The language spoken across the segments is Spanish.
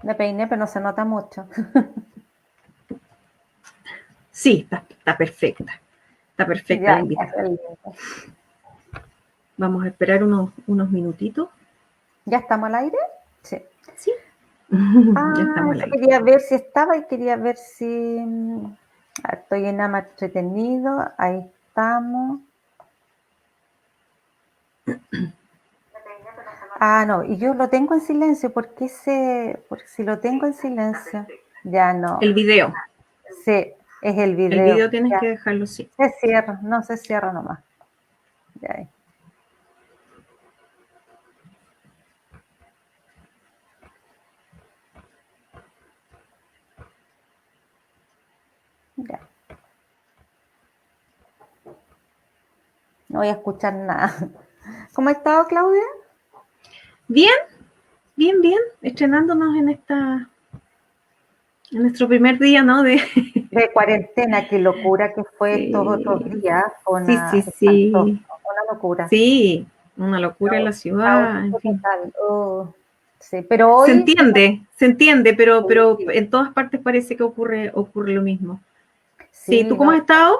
Me peiné, pero no se nota mucho. Sí, está perfecta. Está perfecta la Ya, invitada. Vamos a esperar unos minutitos. ¿Ya estamos al aire? Sí. Sí. Ya estamos al Eso aire. quería ver si estaba y quería ver si... estoy en Ama Entretenido, ahí estamos. No, y yo lo tengo en silencio, porque si lo tengo en silencio, ya no. El video. Sí, es el El video. video tienes Ya, que dejarlo, sí. se cierra, no se cierra nomás. Ya. Ya. No voy a escuchar nada. ¿Cómo ha estado, Claudia? Bien, bien. Estrenándonos en nuestro primer día, ¿no? De cuarentena, qué locura que fue estos otros Sí, días. Espantoso, sí. una locura. Sí, una locura en la ciudad, en Caótico fin. total. Sí, pero hoy Se entiende, pero sí, en todas partes parece que ocurre lo mismo. Sí, ¿tú sí, cómo no. has estado?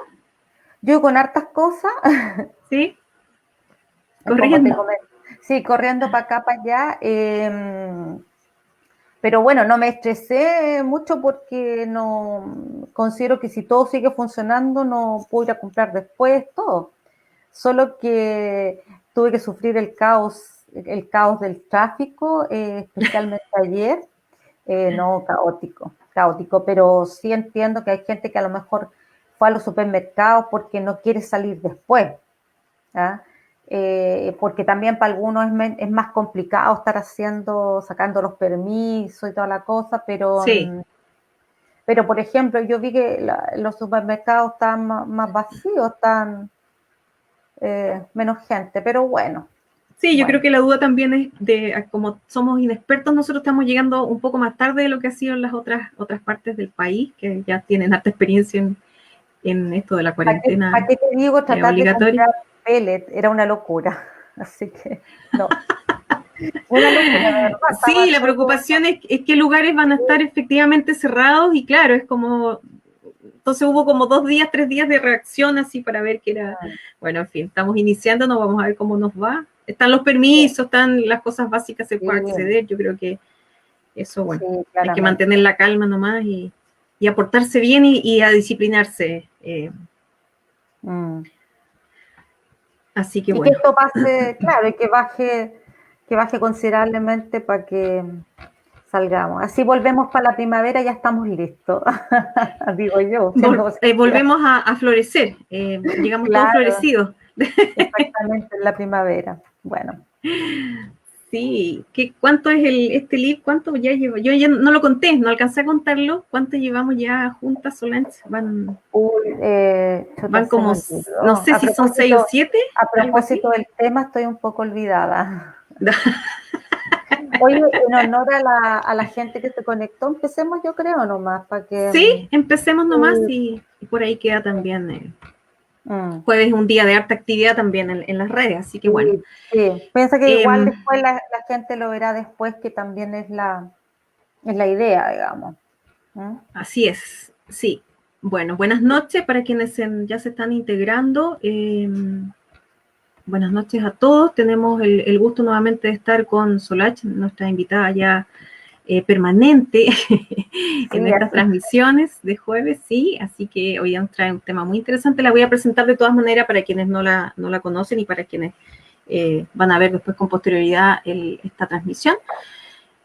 Yo con hartas cosas, Sí, como te corriendo. comenté, sí, corriendo para acá, para allá. Pero bueno, no me estresé mucho porque no considero que si todo sigue funcionando, no puedo ir a comprar después todo. Solo que tuve que sufrir el caos del tráfico, especialmente ayer. No, caótico, pero sí entiendo que hay gente que a lo mejor fue a los supermercados porque no quiere salir después, ¿ah? Porque también para algunos es más complicado estar sacando los permisos y toda la cosa, Sí, pero por ejemplo, yo vi que los supermercados están más vacíos, están menos gente, pero bueno, sí, yo creo bueno. que la duda también es como somos inexpertos, nosotros estamos llegando un poco más tarde de lo que ha sido en las otras partes del país, que ya tienen harta experiencia en esto de la ¿Para cuarentena qué te digo tratar de obligatoria. comprar pellet? Era una locura. Así que, no, una locura, de verdad. Sí, Estaba la todo. preocupación es qué lugares van a estar efectivamente cerrados y claro, es como, entonces hubo como 2 días, 3 días de reacción así para ver qué era, bueno, en fin, estamos iniciando, nos vamos a ver cómo nos va. Están los permisos, están las cosas básicas, se Sí, puede acceder, yo creo que eso, bueno, sí, hay que claramente. mantener la calma nomás y aportarse bien y a disciplinarse. Mm. Así que Y que bueno, esto pase, claro, y que baje considerablemente para que salgamos. Así volvemos para la primavera, ya estamos listos. Digo yo, siendo positiva. volvemos a florecer, llegamos todos Claro, florecidos. exactamente en la primavera. Bueno. Sí, ¿cuánto es este live? ¿Cuánto ya lleva? Yo ya no lo conté, no alcancé a contarlo. ¿Cuánto llevamos ya juntas, Solange? Uy, chuta, Van se me como, no olvidó. sé si son 6 o 7, A algo así. propósito del tema, estoy un poco olvidada. Oye, en honor a la gente que se conectó, empecemos yo creo nomás, para que... Sí, empecemos nomás sí, y por ahí queda también. mm, Jueves es un día de harta actividad también en las redes, así que bueno. sí. Piensa que igual Eh, después la gente lo verá después, que también es la idea, digamos. ¿Mm? Así es, sí. Bueno, buenas noches para quienes ya se están integrando. Buenas noches a todos. Tenemos el gusto nuevamente de estar con Solange, nuestra invitada ya permanente en Sí, estas así. transmisiones de jueves, sí. Así que hoy nos trae un tema muy interesante. La voy a presentar de todas maneras para quienes no la conocen y para quienes van a ver después con posterioridad esta transmisión.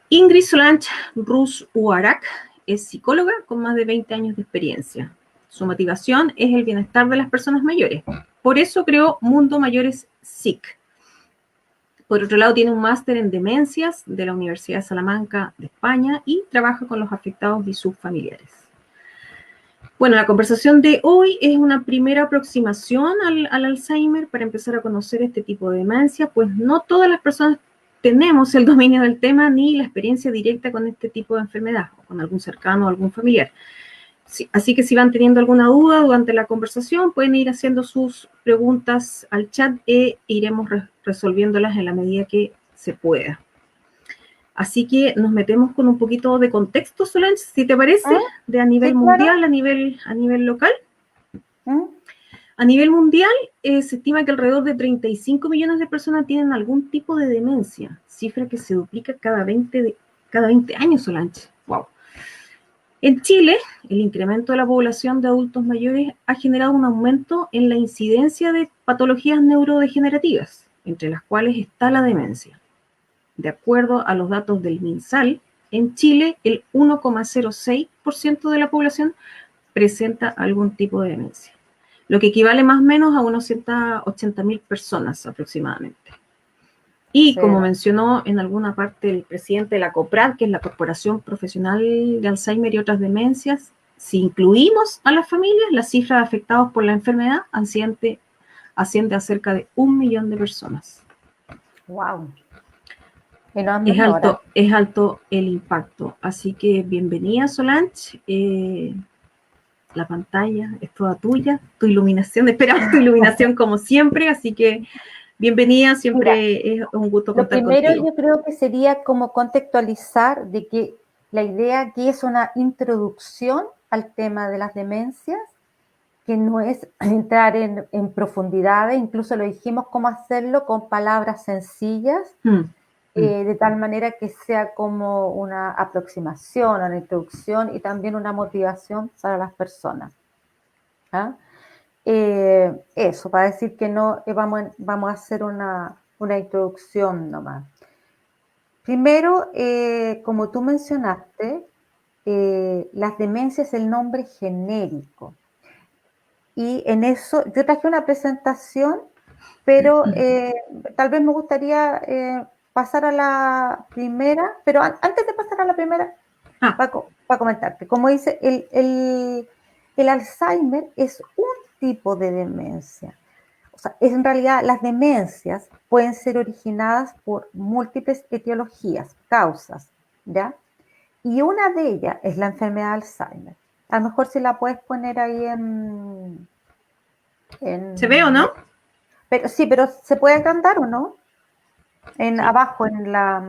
Ingrid Solange Rus Uarac es psicóloga con más de 20 años de experiencia. Su motivación es el bienestar de las personas mayores. Por eso creó Mundo Mayores SIC. Por otro lado, tiene un máster en demencias de la Universidad de Salamanca de España y trabaja con los afectados y sus familiares. Bueno, la conversación de hoy es una primera aproximación al Alzheimer para empezar a conocer este tipo de demencia, pues no todas las personas tenemos el dominio del tema ni la experiencia directa con este tipo de enfermedad, o con algún cercano o algún familiar. Sí, así que si van teniendo alguna duda durante la conversación, pueden ir haciendo sus preguntas al chat e iremos resolviéndolas en la medida que se pueda. Así que nos metemos con un poquito de contexto, Solange, si te parece, de a nivel Sí, mundial, claro. a nivel local. ¿Mm? A nivel mundial, se estima que alrededor de 35 millones de personas tienen algún tipo de demencia, cifra que se duplica cada 20 años, Solange. Wow. En Chile, el incremento de la población de adultos mayores ha generado un aumento en la incidencia de patologías neurodegenerativas, entre las cuales está la demencia. De acuerdo a los datos del MinSal, en Chile el 1,06% de la población presenta algún tipo de demencia, lo que equivale más o menos a unos 180.000 personas aproximadamente. Y Sí. como mencionó en alguna parte el presidente de la COPRAD, que es la Corporación Profesional de Alzheimer y otras demencias, si incluimos a las familias, las cifras de afectados por la enfermedad asciende a cerca de 1 millón de personas. Wow. Y no es menor. Es alto el impacto. Así que bienvenida, Solange. La pantalla es toda tuya, tu iluminación, esperamos tu iluminación como siempre, así que bienvenida, siempre Mira, es un gusto lo contar primero contigo. yo creo que sería como contextualizar de que la idea aquí es una introducción al tema de las demencias, que no es entrar en profundidades, incluso lo dijimos cómo hacerlo con palabras sencillas, de tal manera que sea como una aproximación, una introducción y también una motivación para las personas. ¿Ah? Eso, para decir que no vamos a hacer una introducción nomás. Primero, como tú mencionaste, las demencias es el nombre genérico. Y en eso, yo traje una presentación, pero tal vez me gustaría pasar a la primera, pero antes de pasar a la primera, para comentarte, como dice, el Alzheimer es un tipo de demencia. O sea, en realidad las demencias pueden ser originadas por múltiples etiologías, causas, ¿ya? Y una de ellas es la enfermedad de Alzheimer. A lo mejor si la puedes poner ahí ¿Se ve o no? Pero sí, pero ¿se puede agrandar o no? Sí. Abajo, en la...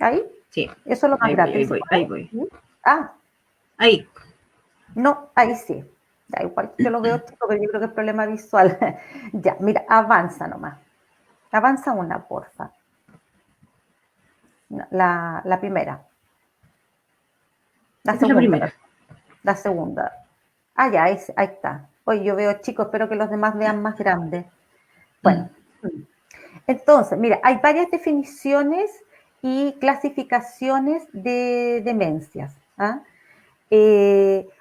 ¿Ahí? Sí. Eso es lo más grande. Ahí voy. Ah. Ahí. No, ahí sí. Ya, igual yo lo veo chico, pero yo creo que es problema visual. Ya, mira, avanza nomás. Avanza una, porfa. La primera. La Esta es la segunda, primera. perdón. La segunda. Ah, ya, ahí está. Hoy yo veo chicos, espero que los demás vean más grandes. Bueno, entonces, mira, hay varias definiciones y clasificaciones de demencias. ¿Ah?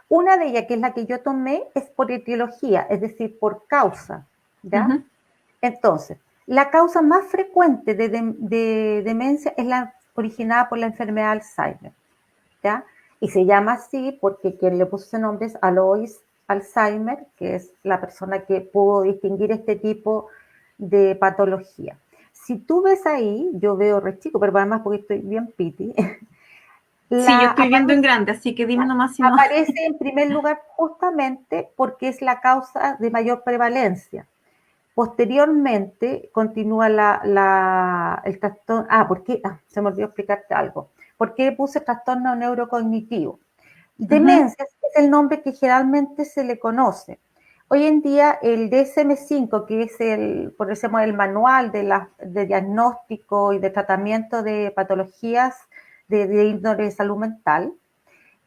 Una de ellas, que es la que yo tomé, es por etiología, es decir, por causa. ¿Ya? Entonces, la causa más frecuente de demencia es la originada por la enfermedad de Alzheimer. ¿Ya? Y se llama así porque quien le puso ese nombre es Alois Alzheimer, que es la persona que pudo distinguir este tipo de patología. Si tú ves ahí, yo veo re chico, pero además porque estoy bien piti. Sí, yo estoy viendo en grande, así que dime nomás si no. Aparece en primer lugar justamente porque es la causa de mayor prevalencia. Posteriormente continúa el trastorno. ¿Por qué? Se me olvidó explicarte algo. ¿Por qué puse trastorno neurocognitivo? Demencias es el nombre que generalmente se le conoce. Hoy en día el DSM-5, que es por ejemplo, el manual de diagnóstico y de tratamiento de patologías de índole de salud mental,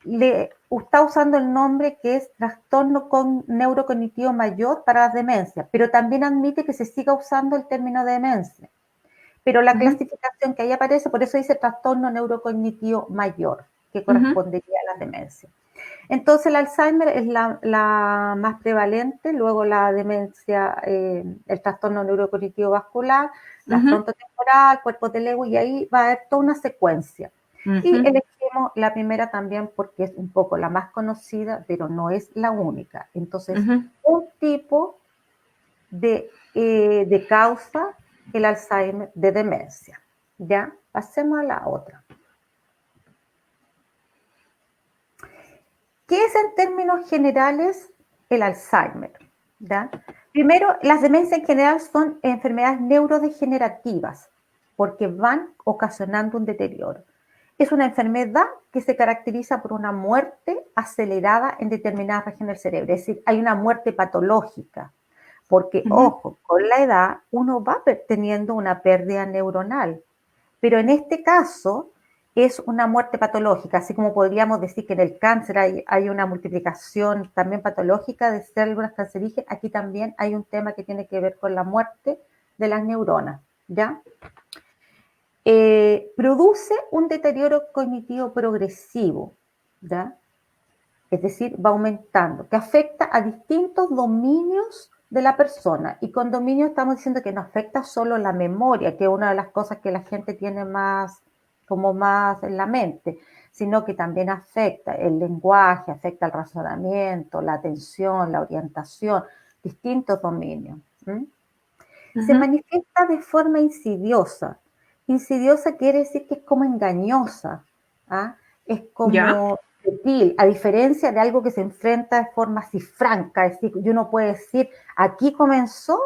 está usando el nombre que es trastorno neurocognitivo mayor para las demencias, pero también admite que se siga usando el término de demencia. Pero la clasificación que ahí aparece, por eso dice trastorno neurocognitivo mayor, que correspondería a la demencia. Entonces el Alzheimer es la más prevalente, luego la demencia, el trastorno neurocognitivo vascular, la frontotemporal, cuerpo de Lewy, y ahí va a haber toda una secuencia. Y elegimos la primera también porque es un poco la más conocida, pero no es la única. Entonces, un tipo de causa, el Alzheimer de demencia. ¿Ya? Pasemos a la otra. ¿Qué es en términos generales el Alzheimer? ¿Ya? Primero, las demencias en general son enfermedades neurodegenerativas. porque van ocasionando un deterioro. Es una enfermedad que se caracteriza por una muerte acelerada en determinadas regiones del cerebro, es decir, hay una muerte patológica, porque, ojo, con la edad uno va teniendo una pérdida neuronal, pero en este caso es una muerte patológica, así como podríamos decir que en el cáncer hay una multiplicación también patológica de células cancerígenas, aquí también hay un tema que tiene que ver con la muerte de las neuronas, ¿ya? Produce un deterioro cognitivo progresivo, ¿ya? Es decir, va aumentando, que afecta a distintos dominios de la persona. Y con dominio estamos diciendo que no afecta solo la memoria, que es una de las cosas que la gente tiene más, como más en la mente, sino que también afecta el lenguaje, afecta el razonamiento, la atención, la orientación, distintos dominios. Se manifiesta de forma insidiosa. Insidiosa quiere decir que es como engañosa, ¿ah? Es como sutil, a diferencia de algo que se enfrenta de forma así franca, es decir, y uno puede decir, aquí comenzó,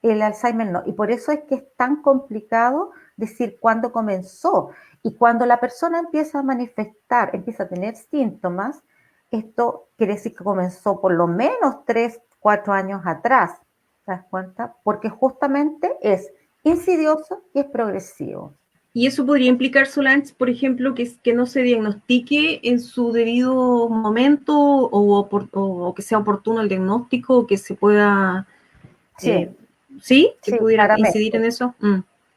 el Alzheimer no. Y por eso es que es tan complicado decir cuándo comenzó. Y cuando la persona empieza a manifestar, empieza a tener síntomas, esto quiere decir que comenzó por lo menos 3, 4 años atrás. ¿Te das cuenta? Porque justamente es insidioso y es progresivo. Y eso podría implicar, Solange, por ejemplo, que no se diagnostique en su debido momento o que sea oportuno el diagnóstico, o que se pueda, Sí, ¿sí? Que sí, pudiera incidir en claramente. eso.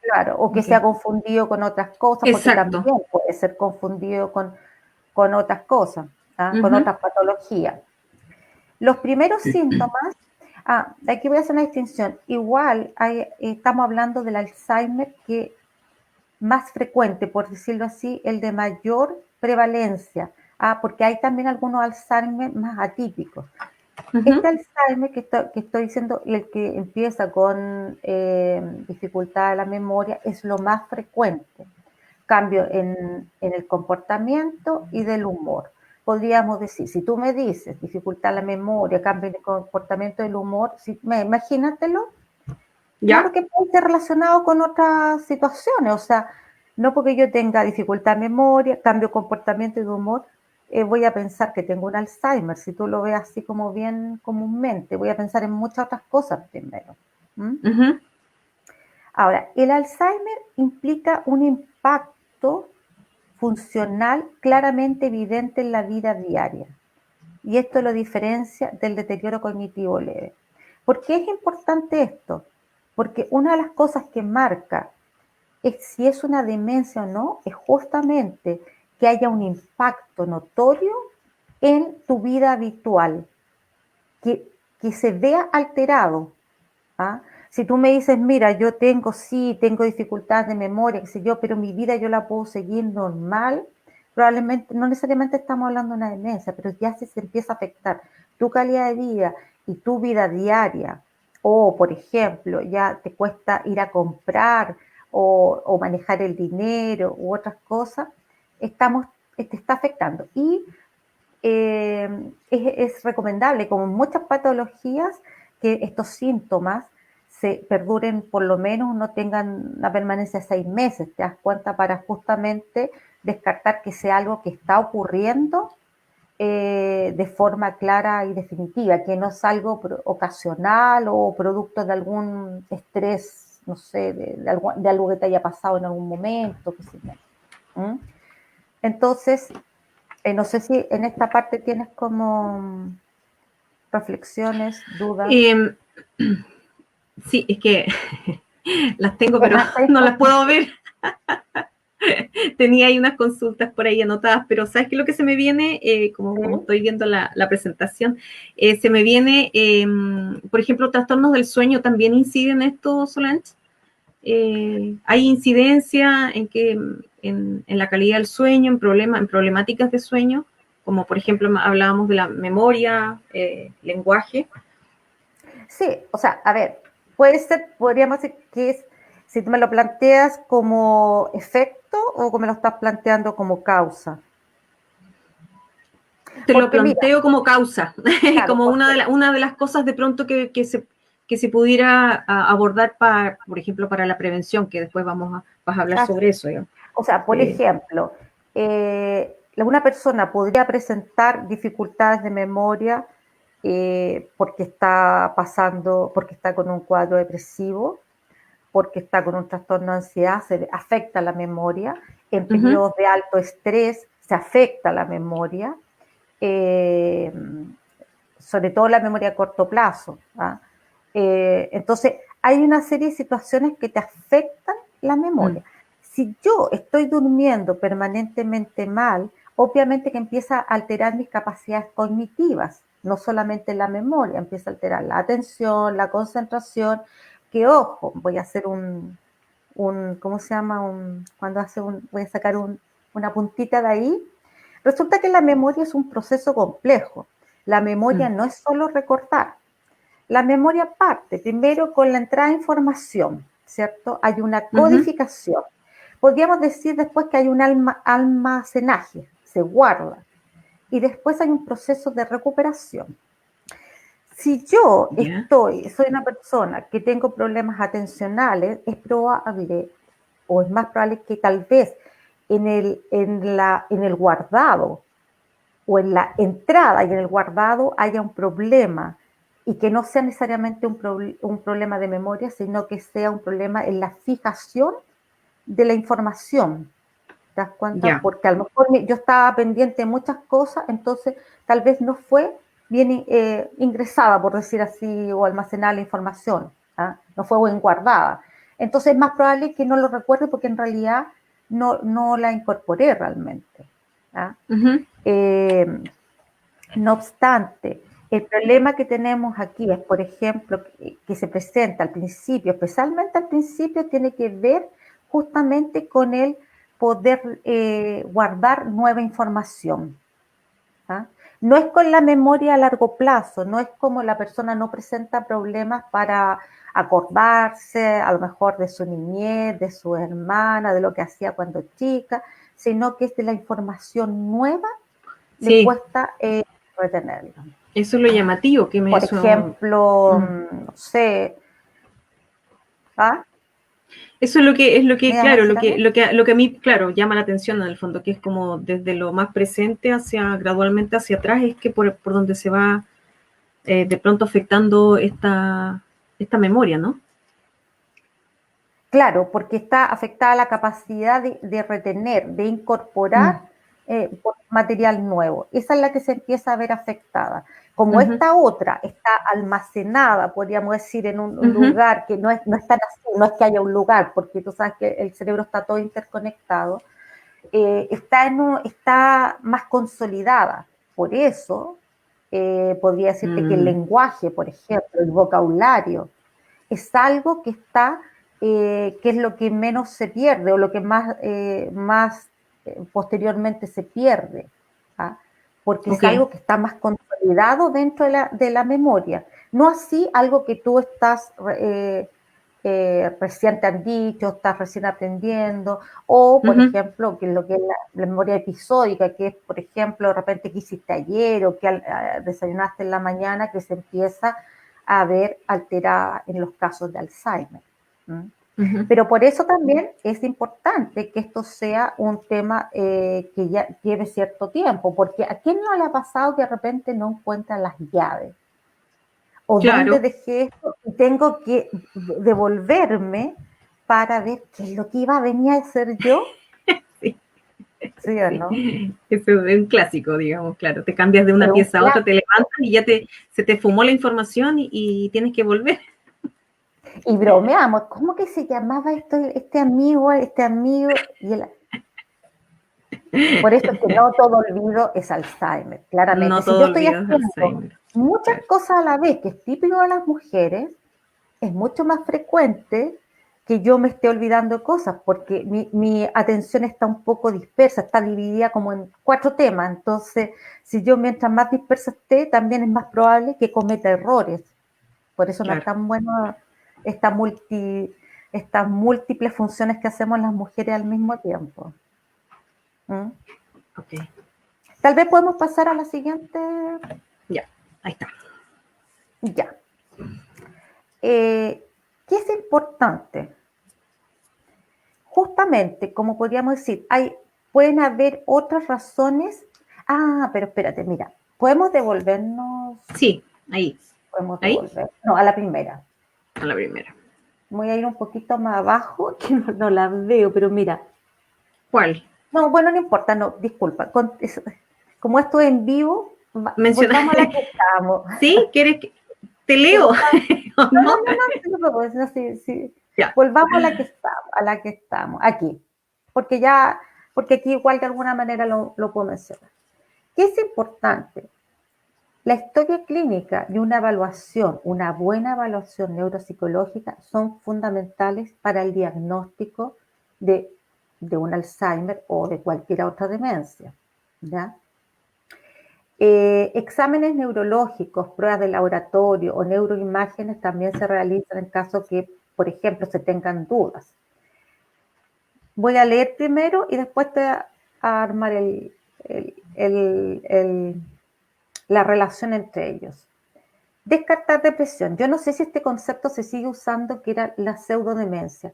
Claro, o que Okay. sea confundido con otras cosas, porque Exacto. también puede ser confundido con otras cosas, ¿ah? Con otras patologías. Los primeros síntomas, aquí voy a hacer una distinción, igual estamos hablando del Alzheimer que más frecuente, por decirlo así, el de mayor prevalencia, porque hay también algunos Alzheimer más atípicos. Este Alzheimer que estoy diciendo, el que empieza con dificultad de la memoria, es lo más frecuente. Cambio en el comportamiento y del humor. Podríamos decir, si tú me dices dificultad en la memoria, cambio en el comportamiento del humor, imagínatelo, ¿Ya? claro que puede ser relacionado con otras situaciones, o sea, no porque yo tenga dificultad de memoria, cambio de comportamiento y de humor, voy a pensar que tengo un Alzheimer, si tú lo ves así como bien comúnmente, voy a pensar en muchas otras cosas primero. Ahora, el Alzheimer implica un impacto funcional claramente evidente en la vida diaria. Y esto lo diferencia del deterioro cognitivo leve. ¿Por qué es importante esto? Porque una de las cosas que marca si es una demencia o no, es justamente que haya un impacto notorio en tu vida habitual, que se vea alterado. ¿Ah? Si tú me dices, mira, yo tengo dificultades de memoria, qué sé yo, pero mi vida yo la puedo seguir normal, probablemente, no necesariamente estamos hablando de una demencia, pero ya si se empieza a afectar tu calidad de vida y tu vida diaria, o por ejemplo, ya te cuesta ir a comprar o manejar el dinero u otras cosas, te está afectando. Y es recomendable, como en muchas patologías, que estos síntomas se perduren por lo menos, no tengan una permanencia de 6 meses, te das cuenta, para justamente descartar que sea algo que está ocurriendo de forma clara y definitiva, que no es algo ocasional o producto de algún estrés, no sé, de algo que te haya pasado en algún momento, qué sé yo. Entonces, no sé si en esta parte tienes como reflexiones, dudas. Sí, es que las tengo, pero Además, no las puedo ver. Tenía ahí unas consultas por ahí anotadas, pero ¿sabes qué es lo que se me viene? Como estoy viendo la presentación, se me viene, por ejemplo, trastornos del sueño también inciden en esto, Solange. Hay incidencia en la calidad del sueño, en problemáticas de sueño, como por ejemplo hablábamos de la memoria, lenguaje. Sí, o sea, a ver, podríamos decir que es, si tú me lo planteas como efecto o como me lo estás planteando como causa. Te lo Porque mira, planteo como causa, claro, como porque una de las cosas de pronto que se que se pudiera abordar, por ejemplo, para la prevención, que después vas a hablar sobre eso. O sea, por ejemplo, una persona podría presentar dificultades de memoria porque está porque está con un cuadro depresivo, porque está con un trastorno de ansiedad, se afecta la memoria. En periodos de alto estrés se afecta la memoria, sobre todo la memoria a corto plazo. Entonces, hay una serie de situaciones que te afectan la memoria. Si yo estoy durmiendo permanentemente mal, obviamente que empieza a alterar mis capacidades cognitivas, no solamente la memoria, empieza a alterar la atención, la concentración, que ojo, voy a hacer ¿cómo se llama? Voy a sacar una puntita de ahí. Resulta que la memoria es un proceso complejo. La memoria no es solo recordar. La memoria parte primero con la entrada de información, ¿cierto? Hay una codificación. Podríamos decir después que hay un almacenaje, se guarda. Y después hay un proceso de recuperación. Si yo soy una persona que tengo problemas atencionales, es probable, o es más probable que tal vez en el guardado, o en la entrada y en el guardado haya un problema, y que no sea necesariamente un problema de memoria, sino que sea un problema en la fijación de la información. ¿Te das cuenta? Porque a lo mejor yo estaba pendiente de muchas cosas, entonces tal vez no fue bien ingresada, por decir así, o almacenada la información, no fue bien guardada. Entonces es más probable que no lo recuerde porque en realidad no la incorporé realmente. No obstante, el problema que tenemos aquí es, por ejemplo, que se presenta al principio, especialmente al principio, tiene que ver justamente con el poder guardar nueva información. No es con la memoria a largo plazo, no es como la persona no presenta problemas para acordarse a lo mejor de su niñez, de su hermana, de lo que hacía cuando chica, sino que es de la información nueva, le cuesta retenerlo. Eso es lo llamativo que Por ejemplo, no sé. Eso es lo que claro, lo que a mí, claro, llama la atención en el fondo, que es como desde lo más presente gradualmente hacia atrás, es que por donde se va de pronto afectando esta memoria, ¿no? Claro, porque está afectada la capacidad de retener, de incorporar material nuevo. Esa es la que se empieza a ver afectada. Como esta otra está almacenada, podríamos decir, en un lugar que no es tan así, no es que haya un lugar, porque tú sabes que el cerebro está todo interconectado, está más consolidada. Por eso podría decirte que el lenguaje, por ejemplo, el vocabulario, es algo que está, que es lo que menos se pierde o lo que más posteriormente se pierde, porque es algo que está más consolidado dentro de la memoria. No así algo que tú estás recién te han dicho, estás recién aprendiendo, o por ejemplo, que lo que es la memoria episódica, que es, por ejemplo, de repente que hiciste ayer o que desayunaste en la mañana, que se empieza a ver alterada en los casos de Alzheimer. Pero por eso también es importante que esto sea un tema que ya lleve cierto tiempo, porque ¿a quién no le ha pasado que de repente no encuentra las llaves? O dónde dejé esto y tengo que devolverme para ver qué es lo que iba a venir a hacer yo. ¿Sí o no? Eso es un clásico, digamos, claro. Te cambias de una pieza a otra, te levantas y ya se te fumó la información y tienes que volver. Y bromeamos, ¿cómo que se llamaba este amigo? Y Por eso es que no todo olvido es Alzheimer, claramente. No si todo yo estoy olvido es haciendo Alzheimer. muchas cosas a la vez, que es típico de las mujeres, es mucho más frecuente que yo me esté olvidando de cosas, porque mi atención está un poco dispersa, está dividida como en 4 temas. Entonces, si yo mientras más dispersa esté, también es más probable que cometa errores. Por eso no es tan bueno estas múltiples funciones que hacemos las mujeres al mismo tiempo. Okay. Tal vez podemos pasar a la siguiente. Ya, ahí está. Ya. ¿qué es importante? Justamente, como podríamos decir, pueden haber otras razones. Pero espérate, mira, ¿podemos devolvernos? Sí, ahí. Podemos Ahí, devolver. No, a la primera. a la primera. Voy a ir un poquito más abajo, que no la veo, pero mira. ¿Cuál? No, bueno, no importa, no, disculpa. Como esto es en vivo, Menciona. volvamos a la que estamos. ¿Sí? ¿Quieres que te Sí, leo? ¿O no, no? no, sí, sí. Ya. Volvamos a la que estamos, aquí. Porque aquí igual de alguna manera lo puedo mencionar. ¿Qué es importante? La historia clínica y una buena evaluación neuropsicológica son fundamentales para el diagnóstico de un Alzheimer o de cualquier otra demencia, ¿ya? Exámenes neurológicos, pruebas de laboratorio o neuroimágenes también se realizan en caso que, por ejemplo, se tengan dudas. Voy a leer primero y después te voy a armar la relación entre ellos. Descartar depresión. Yo no sé si este concepto se sigue usando, que era la pseudodemencia.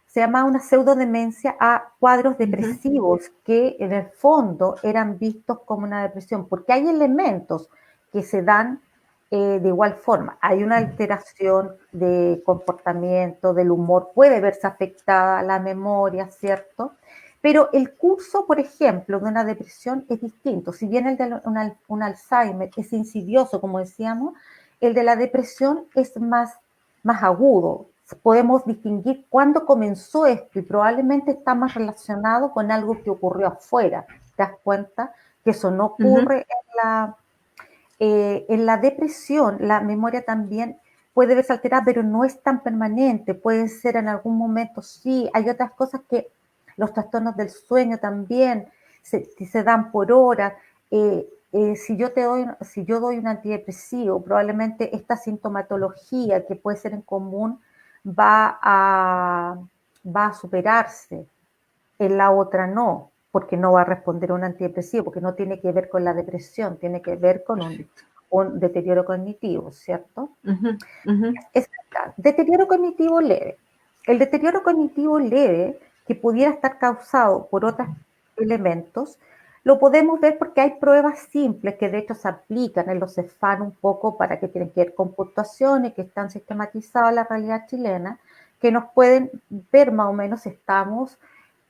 Se llamaba una pseudodemencia a cuadros depresivos que en el fondo eran vistos como una depresión, porque hay elementos que se dan de igual forma. Hay una alteración de comportamiento, del humor, puede verse afectada la memoria, ¿cierto? Pero el curso, por ejemplo, de una depresión es distinto. Si bien el de un Alzheimer es insidioso, como decíamos, el de la depresión es más agudo. Podemos distinguir cuándo comenzó esto y probablemente está más relacionado con algo que ocurrió afuera. ¿Te das cuenta? Que eso no ocurre en la depresión. La memoria también puede verse alterada, pero no es tan permanente. Puede ser en algún momento, sí. Hay otras cosas que los trastornos del sueño también se dan por horas. Si yo doy un antidepresivo, probablemente esta sintomatología que puede ser en común va a superarse, en la otra no, porque no va a responder a un antidepresivo, porque no tiene que ver con la depresión, tiene que ver con un deterioro cognitivo, ¿cierto? Deterioro cognitivo leve. El deterioro cognitivo leve, que pudiera estar causado por otros elementos, lo podemos ver porque hay pruebas simples que de hecho se aplican en los CEFAN un poco para que tienen que ver con puntuaciones que están sistematizadas en la realidad chilena, que nos pueden ver más o menos si estamos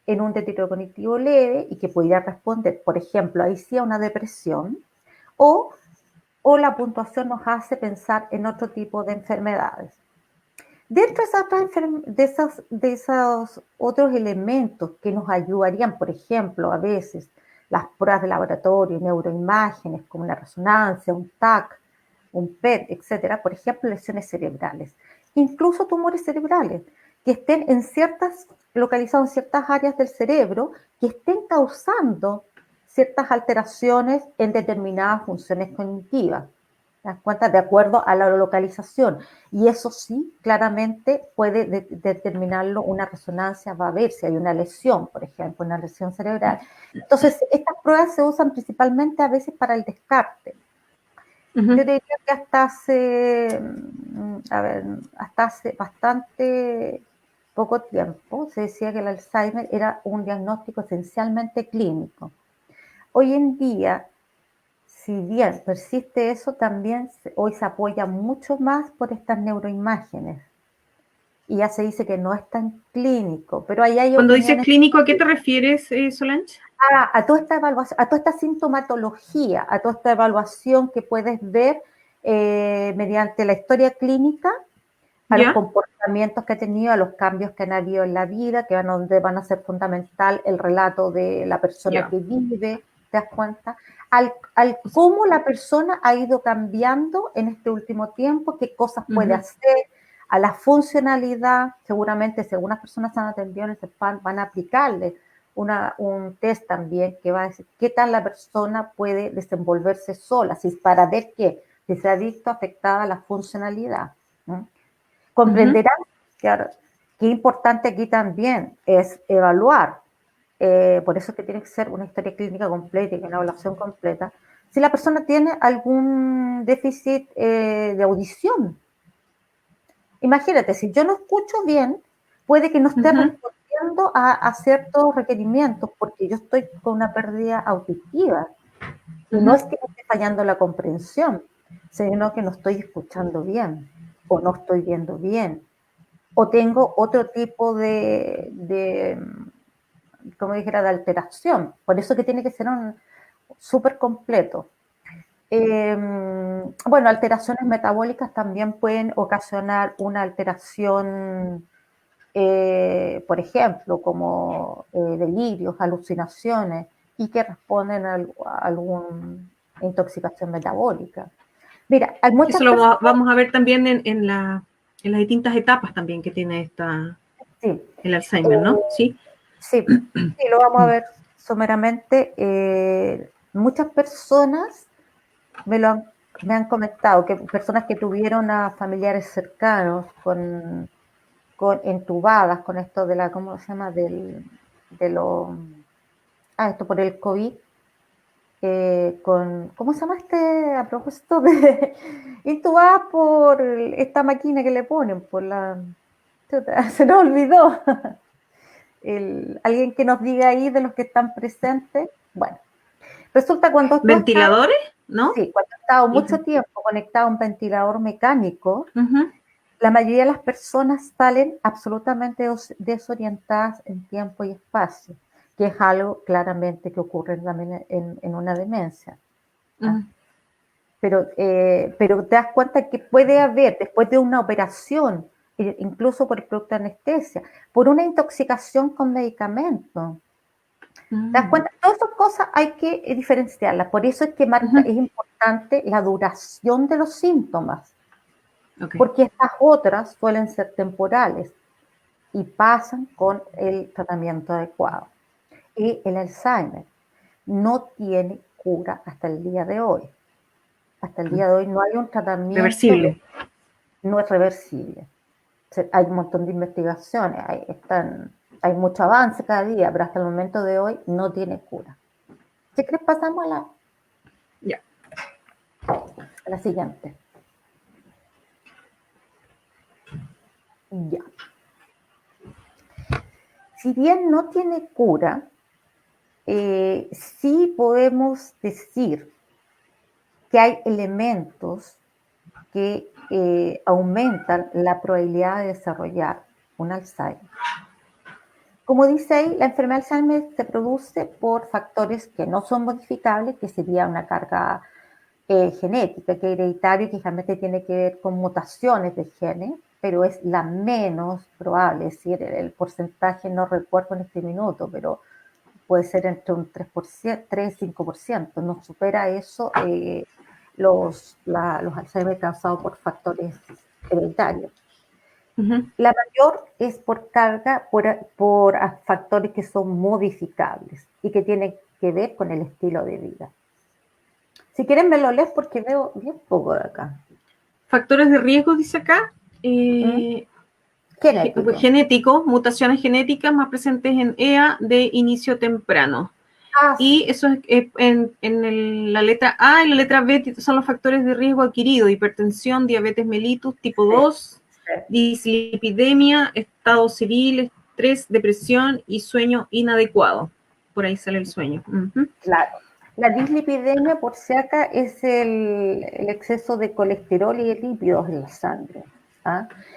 en un deterioro cognitivo leve y que pudiera responder, por ejemplo, ahí sí a una depresión, o la puntuación nos hace pensar en otro tipo de enfermedades. Dentro de esos otros elementos que nos ayudarían, por ejemplo, a veces las pruebas de laboratorio, neuroimágenes como la resonancia, un TAC, un PET, etcétera, por ejemplo, lesiones cerebrales, incluso tumores cerebrales que estén localizados en ciertas áreas del cerebro, que estén causando ciertas alteraciones en determinadas funciones cognitivas. ¿Te das cuenta? De acuerdo a la localización. Y eso sí, claramente puede determinarlo una resonancia, va a ver si hay una lesión, por ejemplo, una lesión cerebral. Entonces, estas pruebas se usan principalmente a veces para el descarte. Yo diría que hasta hace bastante poco tiempo se decía que el Alzheimer era un diagnóstico esencialmente clínico. Hoy en día, si bien persiste eso, también hoy se apoya mucho más por estas neuroimágenes. Y ya se dice que no es tan clínico, pero ahí hay Cuando dices opiniones. clínico, ¿a qué te refieres, Solange? A toda esta evaluación, a toda esta sintomatología, a toda esta evaluación que puedes ver mediante la historia clínica, a los comportamientos que ha tenido, a los cambios que han habido en la vida, donde van a ser fundamental el relato de la persona que vive, ¿te das cuenta? Al cómo la persona ha ido cambiando en este último tiempo, qué cosas puede hacer, a la funcionalidad. Seguramente si algunas personas han atendido en el CEPAN, van a aplicarle un test también que va a decir qué tal la persona puede desenvolverse sola, si para ver si se ha visto afectada la funcionalidad. Comprenderán que importante aquí también es evaluar, por eso es que tiene que ser una historia clínica completa y una evaluación completa, si la persona tiene algún déficit de audición. Imagínate, si yo no escucho bien, puede que no esté respondiendo a ciertos requerimientos porque yo estoy con una pérdida auditiva. Y no es que me esté fallando la comprensión, sino que no estoy escuchando bien o no estoy viendo bien. O tengo otro tipo como dijera, de alteración. Por eso que tiene que ser un súper completo. Bueno, alteraciones metabólicas también pueden ocasionar una alteración, por ejemplo, como delirios, alucinaciones, y que responden a alguna intoxicación metabólica. Mira, hay muchas Eso lo personas... vamos a ver también en las distintas etapas también que tiene Sí, el Alzheimer, ¿no? Sí. sí, sí, lo vamos a ver someramente. Muchas personas me han comentado, que personas que tuvieron a familiares cercanos con entubadas, con esto de la, ¿cómo se llama? Esto por el COVID, ¿cómo se llama a propósito de intubadas por esta máquina que le ponen, se nos olvidó. Alguien que nos diga ahí de los que están presentes. Bueno, resulta cuando tú estás, ¿Ventiladores? ¿No? sí, cuando has estado mucho tiempo conectado a un ventilador mecánico, la mayoría de las personas salen absolutamente desorientadas en tiempo y espacio, que es algo claramente que ocurre también en una demencia. Pero te das cuenta que puede haber, después de una operación, incluso por producto de anestesia, por una intoxicación con medicamentos. ¿Te das cuenta? Todas esas cosas hay que diferenciarlas. Por eso es que es importante la duración de los síntomas. Porque estas otras suelen ser temporales y pasan con el tratamiento adecuado. Y el Alzheimer no tiene cura hasta el día de hoy. Hasta el día de hoy no hay un tratamiento, reversible. No es reversible. Hay un montón de investigaciones, hay mucho avance cada día, pero hasta el momento de hoy no tiene cura. Si quieres pasamos a la siguiente. Ya. Si bien no tiene cura, sí podemos decir que hay elementos que aumentan la probabilidad de desarrollar un Alzheimer. Como dice ahí, la enfermedad de Alzheimer se produce por factores que no son modificables, que sería una carga genética, que es hereditario, que realmente tiene que ver con mutaciones de genes, pero es la menos probable, es decir, el porcentaje no recuerdo en este minuto, pero puede ser entre un 3%, 3 y 5%, no supera eso los Alzheimer causados por factores hereditarios. La mayor es por carga, por factores que son modificables y que tienen que ver con el estilo de vida. Si quieren me lo lees porque veo bien poco de acá. Factores de riesgo, dice acá. Genético, mutaciones genéticas más presentes en EA de inicio temprano. Y eso es en la letra A y la letra B son los factores de riesgo adquirido: hipertensión, diabetes mellitus tipo 2, dislipidemia, estado civil, estrés, depresión y sueño inadecuado. Por ahí sale el sueño. Claro. La dislipidemia, por si acá, es el exceso de colesterol y de lípidos en la sangre.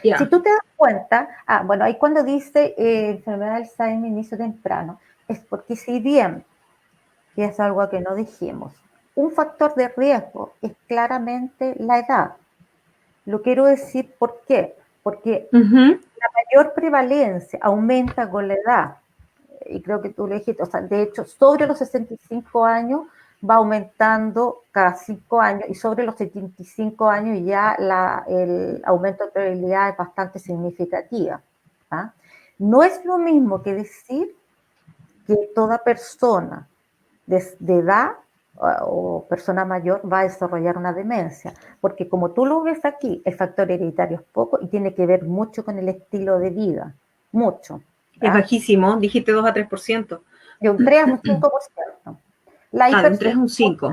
Si tú te das cuenta, bueno, ahí cuando dice enfermedad de Alzheimer inicio temprano, es porque si bien, y es algo que no dijimos, un factor de riesgo es claramente la edad. Lo quiero decir, ¿por qué? Porque la mayor prevalencia aumenta con la edad. Y creo que tú lo dijiste, o sea, de hecho, sobre los 65 años va aumentando cada 5 años y sobre los 75 años ya el aumento de probabilidad es bastante significativa. No es lo mismo que decir que toda persona de edad o persona mayor va a desarrollar una demencia, porque como tú lo ves aquí, el factor hereditario es poco y tiene que ver mucho con el estilo de vida, mucho. Es bajísimo, dijiste 2 a 3%. De un 3 a un 5%. De un 3 a un 5%.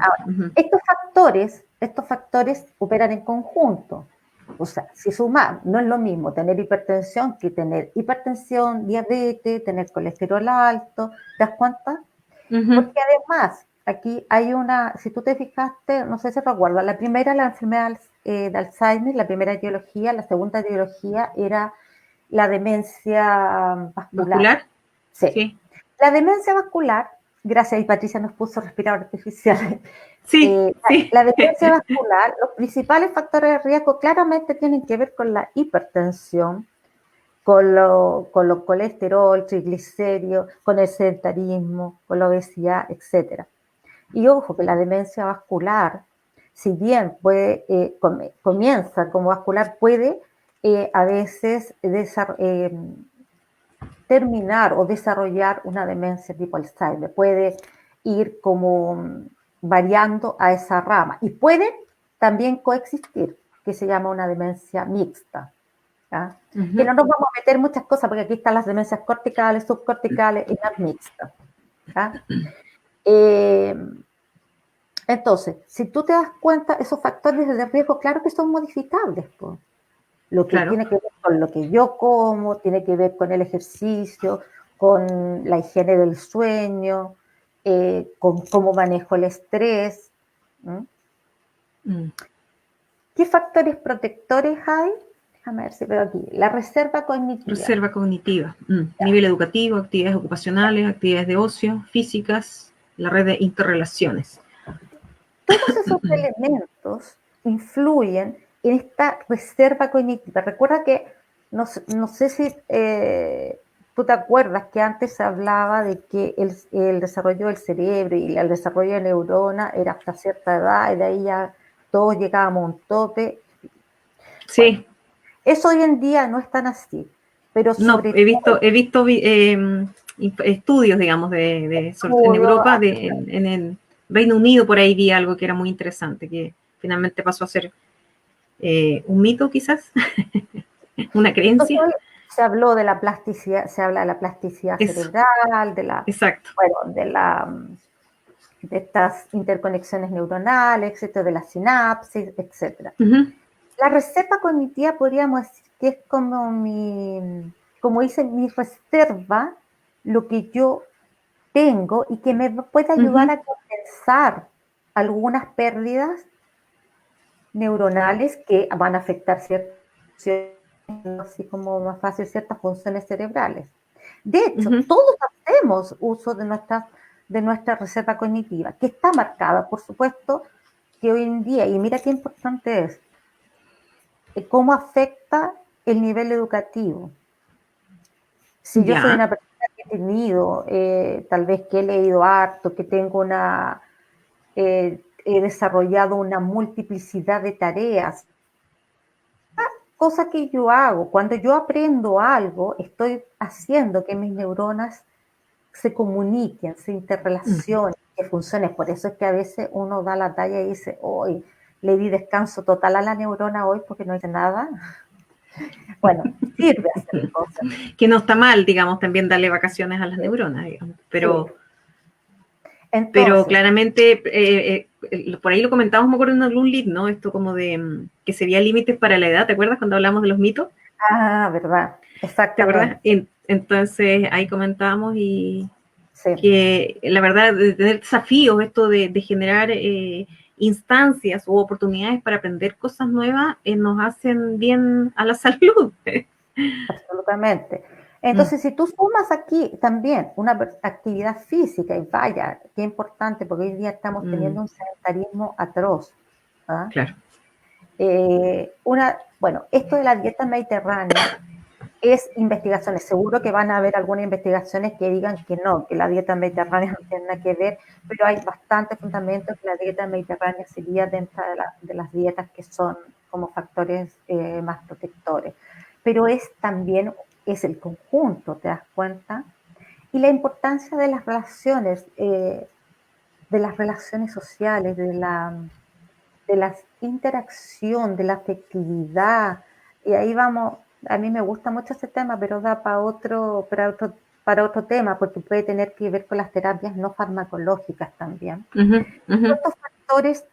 Ahora, estos factores operan en conjunto. O sea, si suma, no es lo mismo tener hipertensión que tener hipertensión, diabetes, tener colesterol alto, ¿te das cuenta? Ujú. Porque además, aquí hay una, si tú te fijaste, no sé si recuerdas, la primera, la enfermedad de Alzheimer, la primera etiología, la segunda etiología era la demencia vascular. ¿Vascular? Sí. Sí. La demencia vascular, gracias, y Patricia nos puso respirador artificial. Sí, sí. La demencia vascular, los principales factores de riesgo claramente tienen que ver con la hipertensión, con los colesterol, triglicéridos, con el sedentarismo, con la obesidad, etc. Y ojo que la demencia vascular, si bien puede, comienza como vascular, puede a veces terminar o desarrollar una demencia tipo Alzheimer. Puede ir como variando a esa rama y puede también coexistir, que se llama una demencia mixta. ¿Ya? Que Ujú. no nos vamos a meter muchas cosas porque aquí están las demencias corticales, subcorticales y las mixtas. ¿Ya? Eh, entonces, si tú te das cuenta, esos factores de riesgo, claro que son modificables. Pues. Lo que Claro. tiene que ver con lo que yo como, tiene que ver con el ejercicio, con la higiene del sueño, con cómo manejo el estrés. ¿Mm? Mm. ¿Qué factores protectores hay? Déjame ver si veo aquí. La reserva cognitiva. Reserva cognitiva. Nivel educativo, actividades ocupacionales, actividades de ocio, físicas, la red de interrelaciones. Todos esos elementos influyen en esta reserva cognitiva. Recuerda que, no sé si tú te acuerdas que antes se hablaba de que el desarrollo del cerebro y el desarrollo de neuronas era hasta cierta edad y de ahí ya todos llegábamos a un tope. Bueno, Sí, eso hoy en día no es tan así, pero no, sobre todo he visto estudios, digamos, en estudios, Europa, en el Reino Unido, por ahí vi algo que era muy interesante, que finalmente pasó a ser un mito quizás, una creencia. entonces, se habló de la plasticidad, se habla de la plasticidad Eso, cerebral, de la, exacto. bueno, de estas interconexiones neuronales, etcétera, de la sinapsis, etcétera. Ujú. La reserva cognitiva podríamos decir que es como dice, mi reserva, lo que yo tengo y que me puede ayudar Ujú. a compensar algunas pérdidas neuronales que van a afectar ciertas, así como más fácil, ciertas funciones cerebrales. De hecho, Ujú. todos hacemos uso de nuestra reserva cognitiva, que está marcada, por supuesto, que hoy en día, y mira qué importante es, cómo afecta el nivel educativo. Si yo soy Ya. una persona que he tenido, tal vez que he leído harto, que tengo he desarrollado una multiplicidad de tareas, cosa que yo hago, cuando yo aprendo algo, estoy haciendo que mis neuronas se comuniquen, se Mm. interrelacionen, que funcionen. Por eso es que a veces uno da la talla y dice, hoy le di descanso total a la neurona hoy porque no hice nada. Bueno, sirve hacer cosas. Que no está mal, digamos, también darle vacaciones a las neuronas, digamos, Sí. pero Entonces, claramente, por ahí lo comentábamos, me acuerdo en algún lead, ¿no? Esto como de que se veía límites para la edad, ¿te acuerdas cuando hablamos de los mitos? verdad, ¿Te acuerdas? exactamente. Entonces ahí comentábamos y Sí. que la verdad de tener desafíos, esto de generar instancias u oportunidades para aprender cosas nuevas, nos hacen bien a la salud. Absolutamente. Mm. Entonces, si tú sumas aquí también una actividad física, y vaya, qué importante, porque hoy día estamos Mm. teniendo un sedentarismo atroz. ¿Ah? Claro. Bueno, esto de la dieta mediterránea es investigaciones. Seguro que van a haber algunas investigaciones que digan que no, que la dieta mediterránea no tiene nada que ver, pero hay bastante fundamento que la dieta mediterránea sería dentro de las dietas que son como factores más protectores. Pero es también, es el conjunto, ¿te das cuenta? Y la importancia de las relaciones sociales, de la interacción, de la afectividad. Y ahí vamos, a mí me gusta mucho ese tema, pero da para otro tema, porque puede tener que ver con las terapias no farmacológicas también. Uh -huh, uh -huh. Estos factores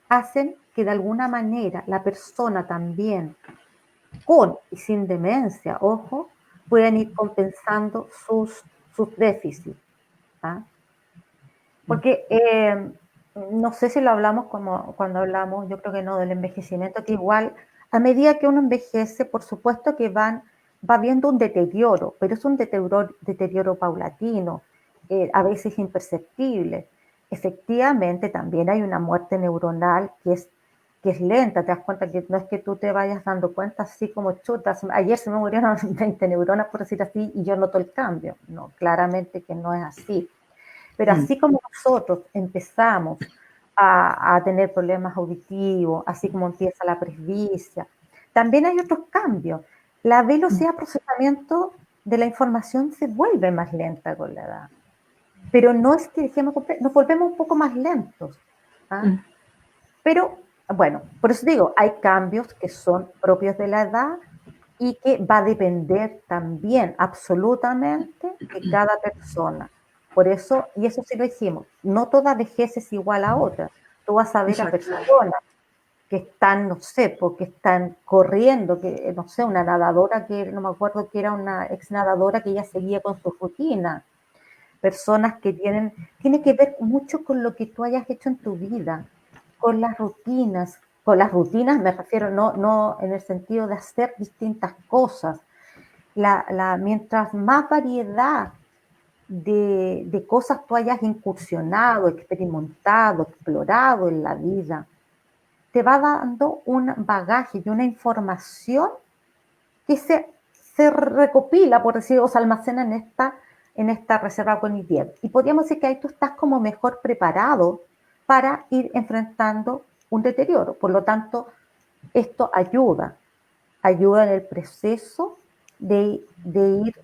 hacen que de alguna manera la persona también, con y sin demencia, ojo, puedan ir compensando sus déficits. ¿Ah? Porque no sé si lo hablamos como cuando hablamos, yo creo que no, del envejecimiento, que igual a medida que uno envejece, por supuesto que va viendo un deterioro, pero es un deterioro paulatino, a veces imperceptible. Efectivamente, también hay una muerte neuronal que es lenta, te das cuenta que no es que tú te vayas dando cuenta así como chutas, ayer se me murieron 20 neuronas, por decir así, y yo noto el cambio. No, claramente que no es así. Pero así como nosotros empezamos a tener problemas auditivos, así como empieza la presbicia, también hay otros cambios. La velocidad de procesamiento de la información se vuelve más lenta con la edad. Pero no es que dejemos, nos volvemos un poco más lentos. ¿Ah? Pero, bueno, por eso digo, hay cambios que son propios de la edad y que va a depender también absolutamente de cada persona. Por eso, y eso sí lo dijimos, no toda vejez es igual a otra. Tú vas a ver a Exacto. personas que están, no sé, porque están corriendo, que no sé, una nadadora que no me acuerdo que era una ex nadadora que ella seguía con su rutina. Personas que tiene que ver mucho con lo que tú hayas hecho en tu vida, con las rutinas me refiero no en el sentido de hacer distintas cosas. Mientras más variedad de cosas tú hayas incursionado, experimentado, explorado en la vida, te va dando un bagaje y una información que se recopila, por decirlo, o se almacena en esta reserva cognitiva. Y podríamos decir que ahí tú estás como mejor preparado para ir enfrentando un deterioro. Por lo tanto, esto ayuda en el proceso de ir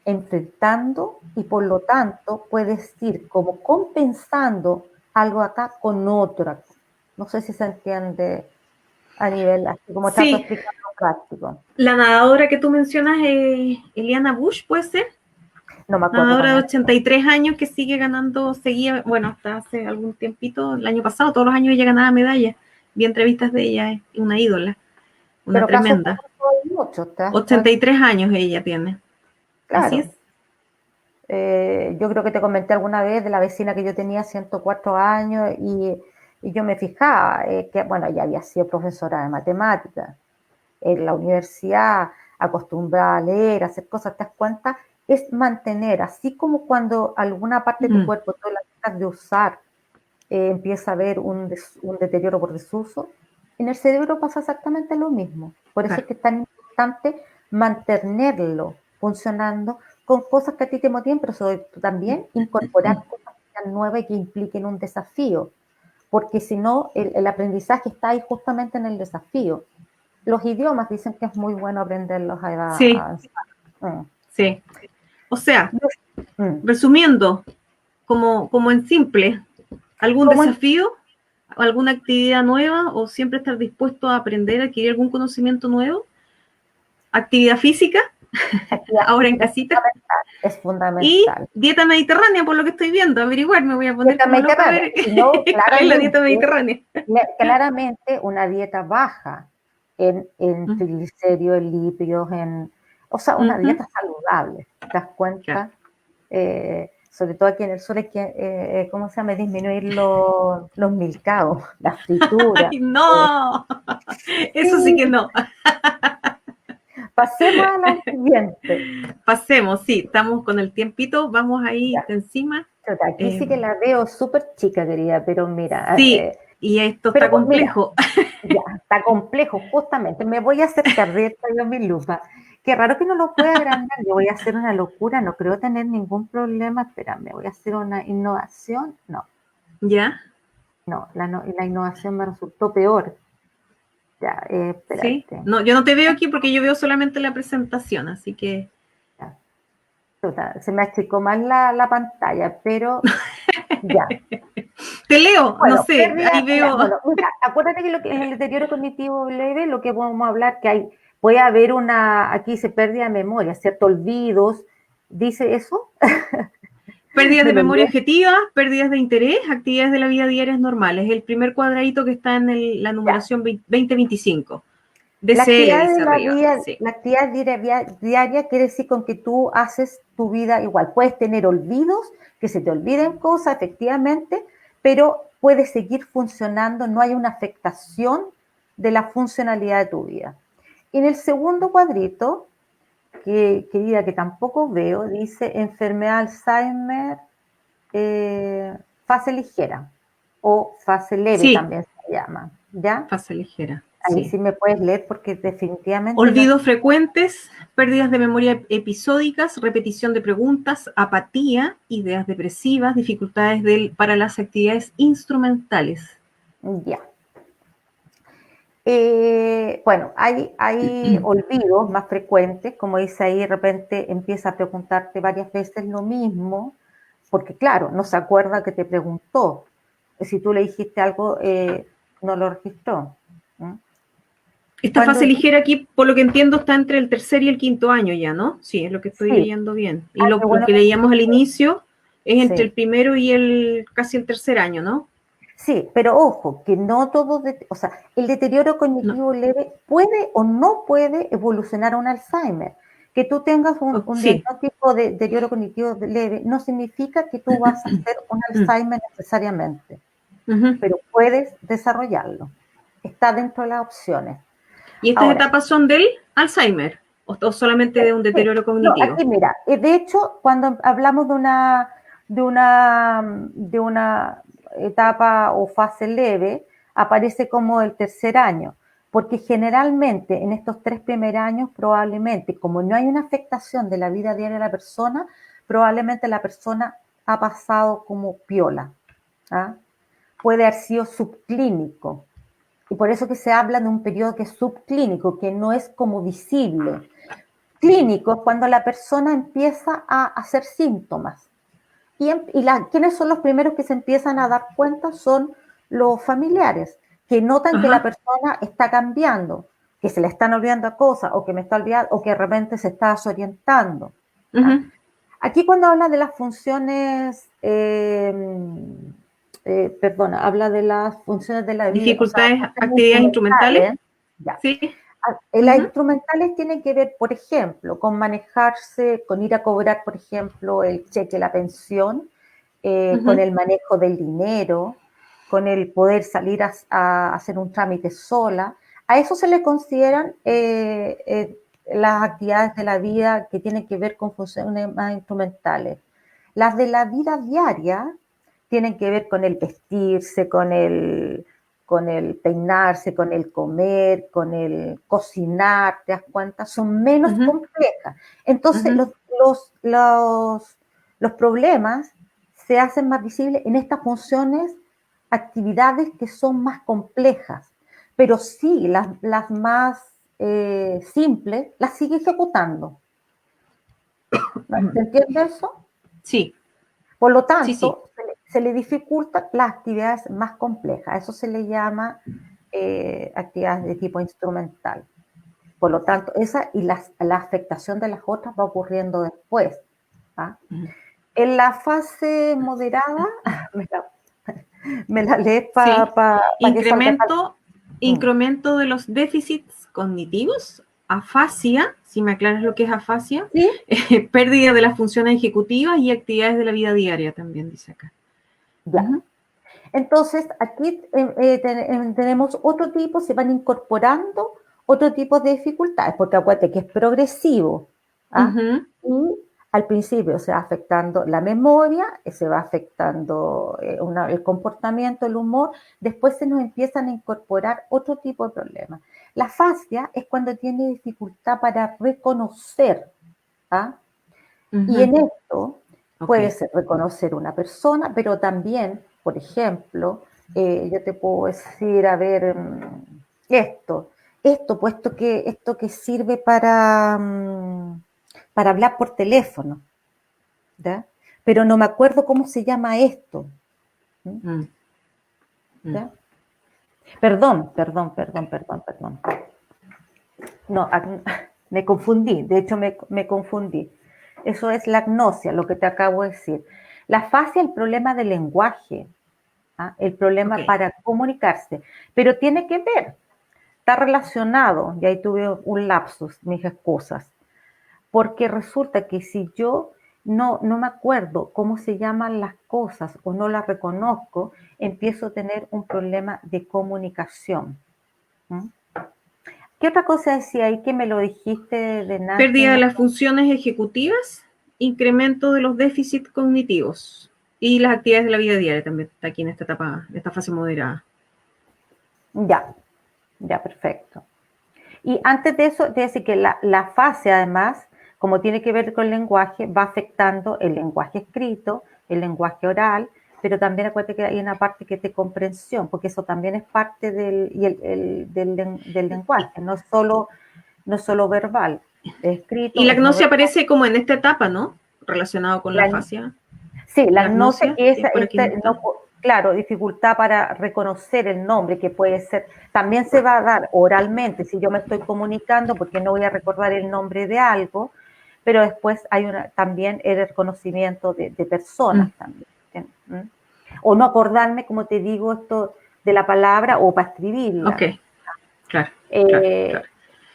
enfrentando y por lo tanto puedes ir como compensando algo acá con otra. No sé si se entiende a nivel, así como trato de Sí, explicarlo práctico. la nadadora que tú mencionas es Eliana Bush, ¿puede ser? No me acuerdo Nadadora cuándo. de 83 años que sigue ganando, seguía, bueno, hasta hace algún tiempito, el año pasado, todos los años ella ganaba medallas. Vi entrevistas de ella, es una ídola, una Pero casos tremenda. hay muchos, ¿te das cuenta? 83 años ella tiene. Así es. Claro. Yo creo que te comenté alguna vez de la vecina que yo tenía 104 años y yo me fijaba que, bueno, ella había sido profesora de matemáticas en la universidad, acostumbrada a leer, a hacer cosas, ¿te das cuenta? Es mantener, así como cuando alguna parte de tu cuerpo tú la dejas de usar, empieza a haber un deterioro por desuso, en el cerebro pasa exactamente lo mismo. Por eso Claro. es que es tan importante mantenerlo funcionando con cosas que a ti te motiven, pero sobre todo también incorporar cosas que sean nuevas y que impliquen un desafío, porque si no, el aprendizaje está ahí justamente en el desafío. Los idiomas dicen que es muy bueno aprenderlos a edad Sí, avanzada. sí. O sea, Mm. resumiendo, como en simple, algún ¿Cómo es? desafío, alguna actividad nueva o siempre estar dispuesto a aprender, a adquirir algún conocimiento nuevo, actividad física, Actividad ahora en física casita, es y fundamental. dieta mediterránea, por lo que estoy viendo, averiguar, me voy a poner Dieta como loca a mediterránea, ver si no, cuál es la dieta mediterránea. claramente una dieta baja en triglicéridos, en lípidos, o sea, una dieta saludable, ¿te das Claro. cuenta? Sobre todo aquí en el sur hay que, ¿cómo se llama? Disminuir los milcaos, la fritura. ¡Ay, no! Eso sí Sí, que no. pasemos a la siguiente. Pasemos, sí, estamos con el tiempito, vamos ahí Ya, de encima. chuta, aquí Eh, sí que la veo súper chica, querida, pero mira, sí, y esto pero está mira, complejo. ya, está complejo, justamente. Me voy a acercar de esta yo mi lupa. Qué raro que no lo pueda agrandar. Yo voy a hacer una locura, no creo tener ningún problema. Espérame, voy a hacer una innovación. No, ¿Ya? no, la innovación me resultó peor. Ya, Sí. espérate. No, yo no te veo aquí porque yo veo solamente la presentación, así que. Ya, chuta, se me achicó más la pantalla, pero ya. Te leo, no Bueno, sé, pérdida, ahí ya, veo. bueno, mira, acuérdate que, en el deterioro cognitivo leve lo que podemos hablar que puede haber aquí se pérdida de memoria, ¿cierto? Olvidos, ¿dice eso? Pérdidas Me de lo memoria olvidé. objetiva, pérdidas de interés, actividades de la vida diaria normales. El primer cuadradito que está en la Ya. numeración 2025. La DCL actividad dice de la arriba. vida, Sí. la actividad diaria quiere decir con que tú haces tu vida igual. Puedes tener olvidos, que se te olviden cosas, efectivamente, pero puedes seguir funcionando, no hay una afectación de la funcionalidad de tu vida. En el segundo cuadrito, querida, que tampoco veo, dice enfermedad Alzheimer, fase ligera o fase leve Sí, también se llama, ¿ya? fase ligera. Ahí Sí. sí me puedes leer porque definitivamente no es... Olvidos frecuentes, pérdidas de memoria episódicas, repetición de preguntas, apatía, ideas depresivas, dificultades para las actividades instrumentales. Ya. Bueno, hay olvidos más frecuentes, como dice ahí, de repente empieza a preguntarte varias veces lo mismo, porque claro, no se acuerda que te preguntó. Si tú le dijiste algo, no lo registró. ¿Mm? Esta Cuando fase ligera aquí, por lo que entiendo, está entre el tercer y el quinto año ya, ¿no? Sí, es lo que estoy sí, leyendo bien. Y qué lo bueno que leíamos al inicio es entre el sí, primero y casi el tercer año, ¿no? sí, pero ojo, que no todo, o sea, el deterioro No. cognitivo leve puede o no puede evolucionar a un Alzheimer. Que tú tengas un Sí. diagnóstico de deterioro cognitivo leve no significa que tú vas a hacer un Alzheimer necesariamente, Ujú. pero puedes desarrollarlo. Está dentro de las opciones. ¿Y estas Ahora, etapas son del Alzheimer o solamente de un sí, deterioro no, cognitivo? aquí mira, de hecho, cuando hablamos de una etapa o fase leve, aparece como el tercer año, porque generalmente en estos 3 primeros años, probablemente, como no hay una afectación de la vida diaria de la persona, probablemente la persona ha pasado como piola. ¿Ah? Puede haber sido subclínico. Y por eso que se habla de un periodo que es subclínico, que no es como visible. Clínico es cuando la persona empieza a hacer síntomas. ¿Quiénes son los primeros que se empiezan a dar cuenta? Son los familiares, que notan que la Ajá. persona está cambiando, que se le están olvidando cosas, o que me está olvidando, o que de repente se está desorientando. ¿Ah? Ujú. Aquí cuando habla de las funciones, perdona, habla de las funciones de la vida, o sea, Dificultades, funciones actividades instrumentales. instrumentales, ya. Sí. Las Ujú. instrumentales tienen que ver, por ejemplo, con manejarse, con ir a cobrar, por ejemplo, el cheque, la pensión, con Ujú. el manejo del dinero, con el poder salir a hacer un trámite sola. A eso se le consideran las actividades de la vida que tienen que ver con funciones más instrumentales. Las de la vida diaria tienen que ver con el vestirse, con el peinarse, con el comer, con el cocinar, ¿te das cuenta? Son menos Ujú. complejas. Entonces, Ujú. los problemas se hacen más visibles en estas funciones, actividades que son más complejas, pero sí, las más simples las sigue ejecutando. ¿Se entiende eso? Sí, Por lo sí, sí. tanto, se le dificultan las actividades más complejas. Eso se le llama actividades de tipo instrumental. Por lo tanto, esa y la afectación de las otras va ocurriendo después. ¿Ah? Ujú. En la fase moderada, me la lees Sí. para que salga. Incremento, Mm. incremento de los déficits cognitivos, afasia, si me aclaras lo que es afasia, ¿Sí? pérdida de las funciones ejecutivas y actividades de la vida diaria, también dice acá. Ya. Ujú. Entonces, aquí tenemos otro tipo, se van incorporando otro tipo de dificultades, porque acuérdate que es progresivo. ¿Ah? Ujú. Y al principio se va afectando la memoria, se va afectando el comportamiento, el humor, después se nos empiezan a incorporar otro tipo de problemas. La fascia es cuando tiene dificultad para reconocer. ¿Ah? Y Ujú. en esto Ok. puede ser reconocer una persona, pero también, por ejemplo, yo te puedo decir, a ver, puesto que esto que sirve para hablar por teléfono, ¿ya? Pero no me acuerdo cómo se llama esto, ¿m? Mm. Mm. ¿Ya? Perdón. No, me confundí, de hecho me confundí. Eso es la agnosia, lo que te acabo de decir. La afasia es el problema del lenguaje, ¿ah? El problema para comunicarse, pero tiene que ver, está relacionado, y ahí tuve un lapsus, mis excusas, porque resulta que si yo no me acuerdo cómo se llaman las cosas o no las reconozco, empiezo a tener un problema de comunicación. ¿Mm? ¿Qué otra cosa decía ahí que me lo dijiste de Pérdida de National? las funciones ejecutivas, incremento de los déficits cognitivos y las actividades de la vida diaria también está aquí en esta etapa, en esta fase moderada. Ya, ya, perfecto. Y antes de eso, te decir que la fase, además, como tiene que ver con el lenguaje, va afectando el lenguaje escrito, el lenguaje oral, pero también acuérdate que hay una parte que es de comprensión, porque eso también es parte del lenguaje, no es solo verbal, es Y escrito, la es no agnosia verbal. aparece como en esta etapa, ¿no? Relacionado con la fascia. Sí, la La agnosia agnosia, que es, que por aquí no está. claro, dificultad para reconocer el nombre, que puede ser, también se va a dar oralmente, si yo me estoy comunicando, porque no voy a recordar el nombre de algo, pero después hay también el reconocimiento de personas también. ¿Mm? O no acordarme, como te digo, esto de la palabra o para escribirla. Ok, claro, claro, Eh, claro.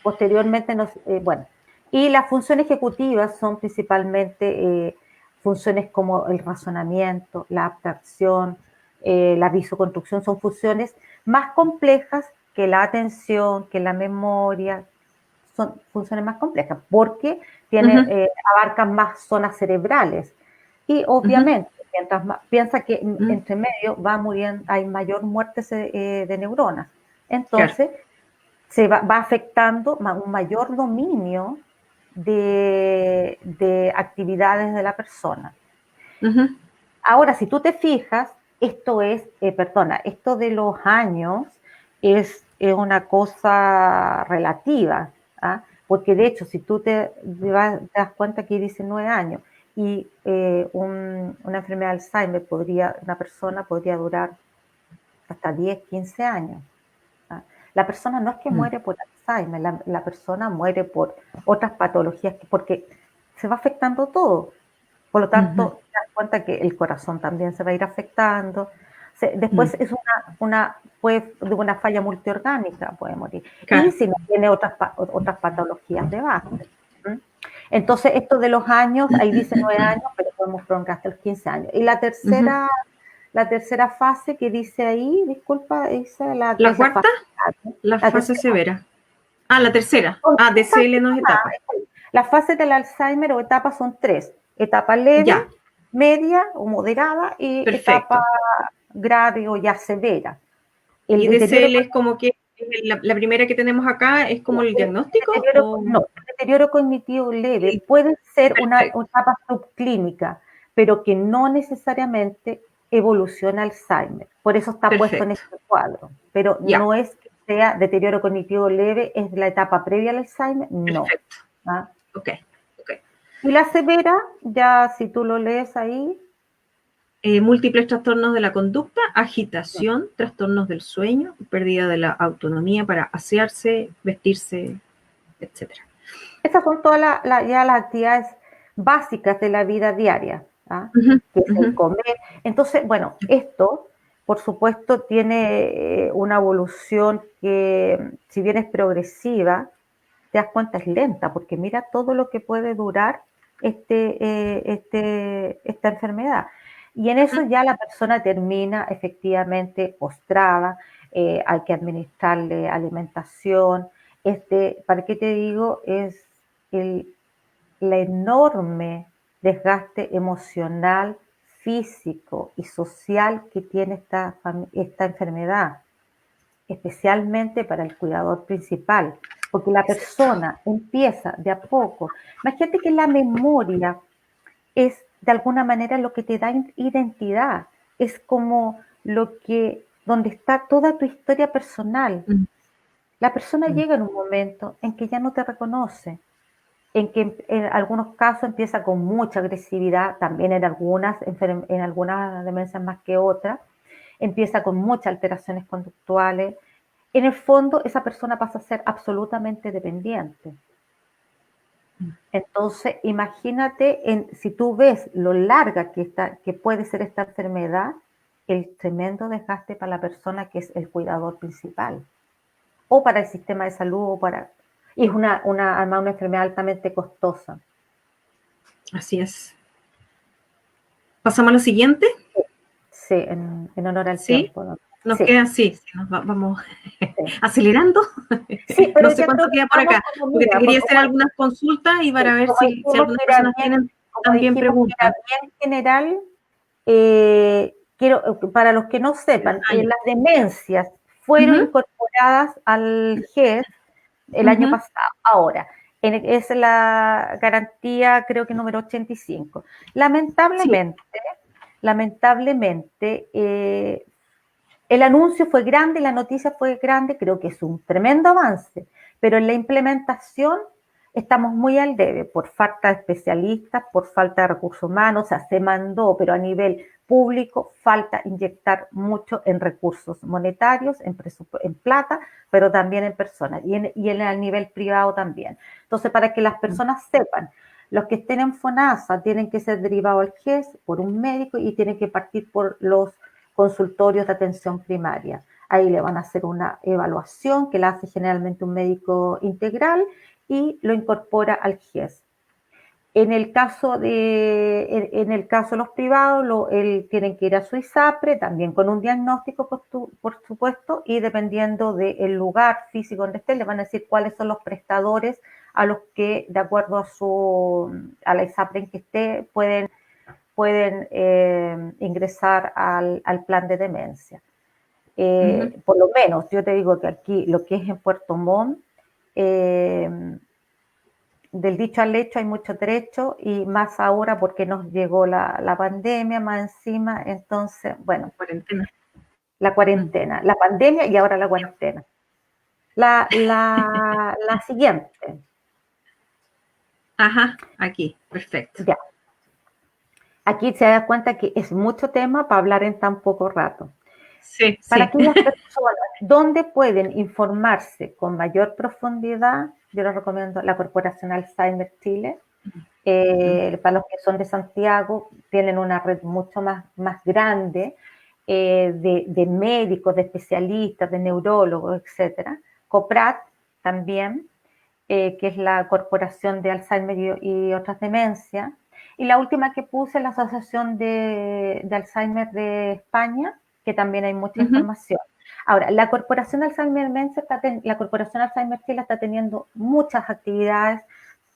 Posteriormente, bueno, y las funciones ejecutivas son principalmente funciones como el razonamiento, la abstracción, la visoconstrucción, son funciones más complejas que la atención, que la memoria, son funciones más complejas porque abarcan más zonas cerebrales. Y obviamente, mientras más, piensa que entre medio va muriendo, hay mayor muerte de neuronas. Claro. Entonces, va afectando un mayor dominio de actividades de la persona. Ahora, si tú te fijas, esto de los años es una cosa relativa, ¿ah? Porque de hecho, si tú te das cuenta que dice 9 años y una enfermedad de Alzheimer una persona podría durar hasta 10, 15 años. ¿Ah? La persona no es que muere por Alzheimer, la persona muere por otras patologías, porque se va afectando todo. Por lo tanto, te das cuenta que el corazón también se va a ir afectando. Después es de una falla multiorgánica puede morir. Y Claro. si no tiene otras patologías de base. ¿Mm? Entonces, esto de los años, ahí dice 9 años, pero podemos prolongar hasta los 15 años. Y la tercera fase que dice ahí, disculpa, dice La que es la cuarta, fase. la La fase tercera. severa. Ah, la tercera. Son Ah, tres DCL fases no es etapa. nomás. Las fases del Alzheimer o etapas son tres. Etapa leve, Ya, media o moderada y etapa perfecto. grave o ya severa. El Y deterioro, DCL es como que la primera que tenemos acá es como el diagnóstico o no, el deterioro cognitivo leve sí, puede ser una perfecto, etapa subclínica, pero que no necesariamente evoluciona Alzheimer. Por eso está puesto en perfecto. este cuadro. Pero Ya, no es que sea deterioro cognitivo leve, es la etapa previa al Alzheimer, no. perfecto. ¿Ah? Ok, ok. Y la severa, ya si tú lo lees ahí, Múltiples trastornos de la conducta, agitación, trastornos del sueño, pérdida de la autonomía para asearse, vestirse, etcétera. esas son todas ya las actividades básicas de la vida diaria, ¿ah? Ujú, Que es el ujú. comer. Entonces, bueno, esto, por supuesto, tiene una evolución que, si bien es progresiva, te das cuenta es lenta, porque mira todo lo que puede durar esta enfermedad. Y en eso ya la persona termina efectivamente postrada, hay que administrarle alimentación. ¿Para qué te digo? Es el, la enorme desgaste emocional, físico y social que tiene esta enfermedad, especialmente para el cuidador principal, porque la persona empieza de a poco. Imagínate que la memoria es de alguna manera lo que te da identidad, es como donde está toda tu historia personal. Mm, La persona mm. llega en un momento en que ya no te reconoce, en que en algunos casos empieza con mucha agresividad, también en algunas demencias más que otras, empieza con muchas alteraciones conductuales. En el fondo, esa persona pasa a ser absolutamente dependiente. Entonces, imagínate si tú ves lo larga que puede ser esta enfermedad, el tremendo desgaste para la persona que es el cuidador principal, o para el sistema de salud, y es además una enfermedad altamente costosa. Así es. ¿Pasamos a lo siguiente? Sí, en honor al Sí. tiempo, ¿no? Nos Sí, queda, sí, vamos sí. acelerando. Sí, No pero sé ya creo cuánto que queda por estamos acá, como, porque te mira, quería hacer algunas consultas y para ver como si dijimos algunas que era personas bien, tienen como también dijimos que era preguntas. bien general, para los que no sepan, Ah, ya. las demencias fueron Ujú, incorporadas al GES el año ujú. pasado. Ahora, es la garantía, creo que número 85. Sí. Lamentablemente, el anuncio fue grande, la noticia fue grande, creo que es un tremendo avance, pero en la implementación estamos muy al debe por falta de especialistas, por falta de recursos humanos, o sea, se mandó, pero a nivel público falta inyectar mucho en recursos monetarios, en plata, pero también en personas y en el nivel privado también. Entonces, para que las personas sepan, los que estén en FONASA tienen que ser derivados al GES por un médico y tienen que partir por los consultorios de atención primaria. Ahí le van a hacer una evaluación que la hace generalmente un médico integral y lo incorpora al GIES. En el caso de los privados, tienen que ir a su ISAPRE, también con un diagnóstico, por supuesto, y dependiendo del lugar físico donde esté, le van a decir cuáles son los prestadores a los que, de acuerdo a la ISAPRE en que esté, pueden ingresar al plan de demencia. Ujú. Por lo menos, yo te digo que aquí, lo que es en Puerto Montt, eh, del dicho al hecho hay mucho trecho y más ahora porque nos llegó la pandemia más encima, entonces, bueno, Cuarentena. la Mm. cuarentena, la pandemia y ahora la cuarentena. La siguiente, Ajá, aquí, perfecto. ya, aquí se da cuenta que es mucho tema para hablar en tan poco rato. Sí, Para sí. aquellas personas donde pueden informarse con mayor profundidad, yo les recomiendo la Corporación Alzheimer Chile. Ujú, Para los que son de Santiago, tienen una red mucho más grande de médicos, de especialistas, de neurólogos, etcétera. COPRAT también, que es la Corporación de Alzheimer y otras demencias. Y la última que puse es la Asociación de Alzheimer de España, que también hay mucha ujú. información. Ahora, la Corporación Alzheimer la Corporación Alzheimer Chile está teniendo muchas actividades,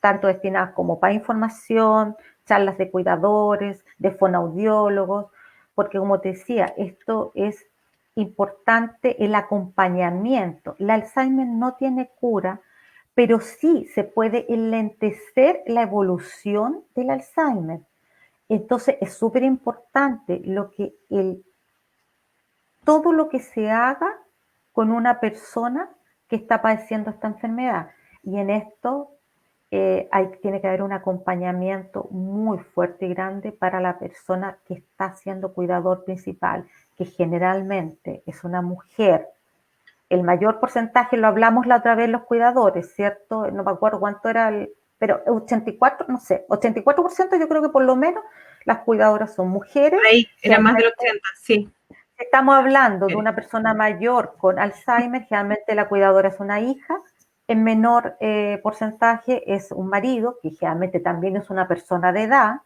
tanto destinadas como para información, charlas de cuidadores, de fonoaudiólogos, porque como te decía, esto es importante el acompañamiento. La Alzheimer no tiene cura, pero sí se puede enlentecer la evolución del Alzheimer. Entonces es súper importante todo lo que se haga con una persona que está padeciendo esta enfermedad. Y en esto tiene que haber un acompañamiento muy fuerte y grande para la persona que está siendo cuidador principal, que generalmente es una mujer. El mayor porcentaje, lo hablamos la otra vez, los cuidadores, ¿cierto? No me acuerdo cuánto era pero 84, no sé, 84% yo creo que por lo menos las cuidadoras son mujeres. Por ahí era más del Generalmente, 80, sí. si estamos hablando de Mujeres. una persona mayor con Alzheimer, generalmente la cuidadora es una hija. En menor porcentaje es un marido, que generalmente también es una persona de edad.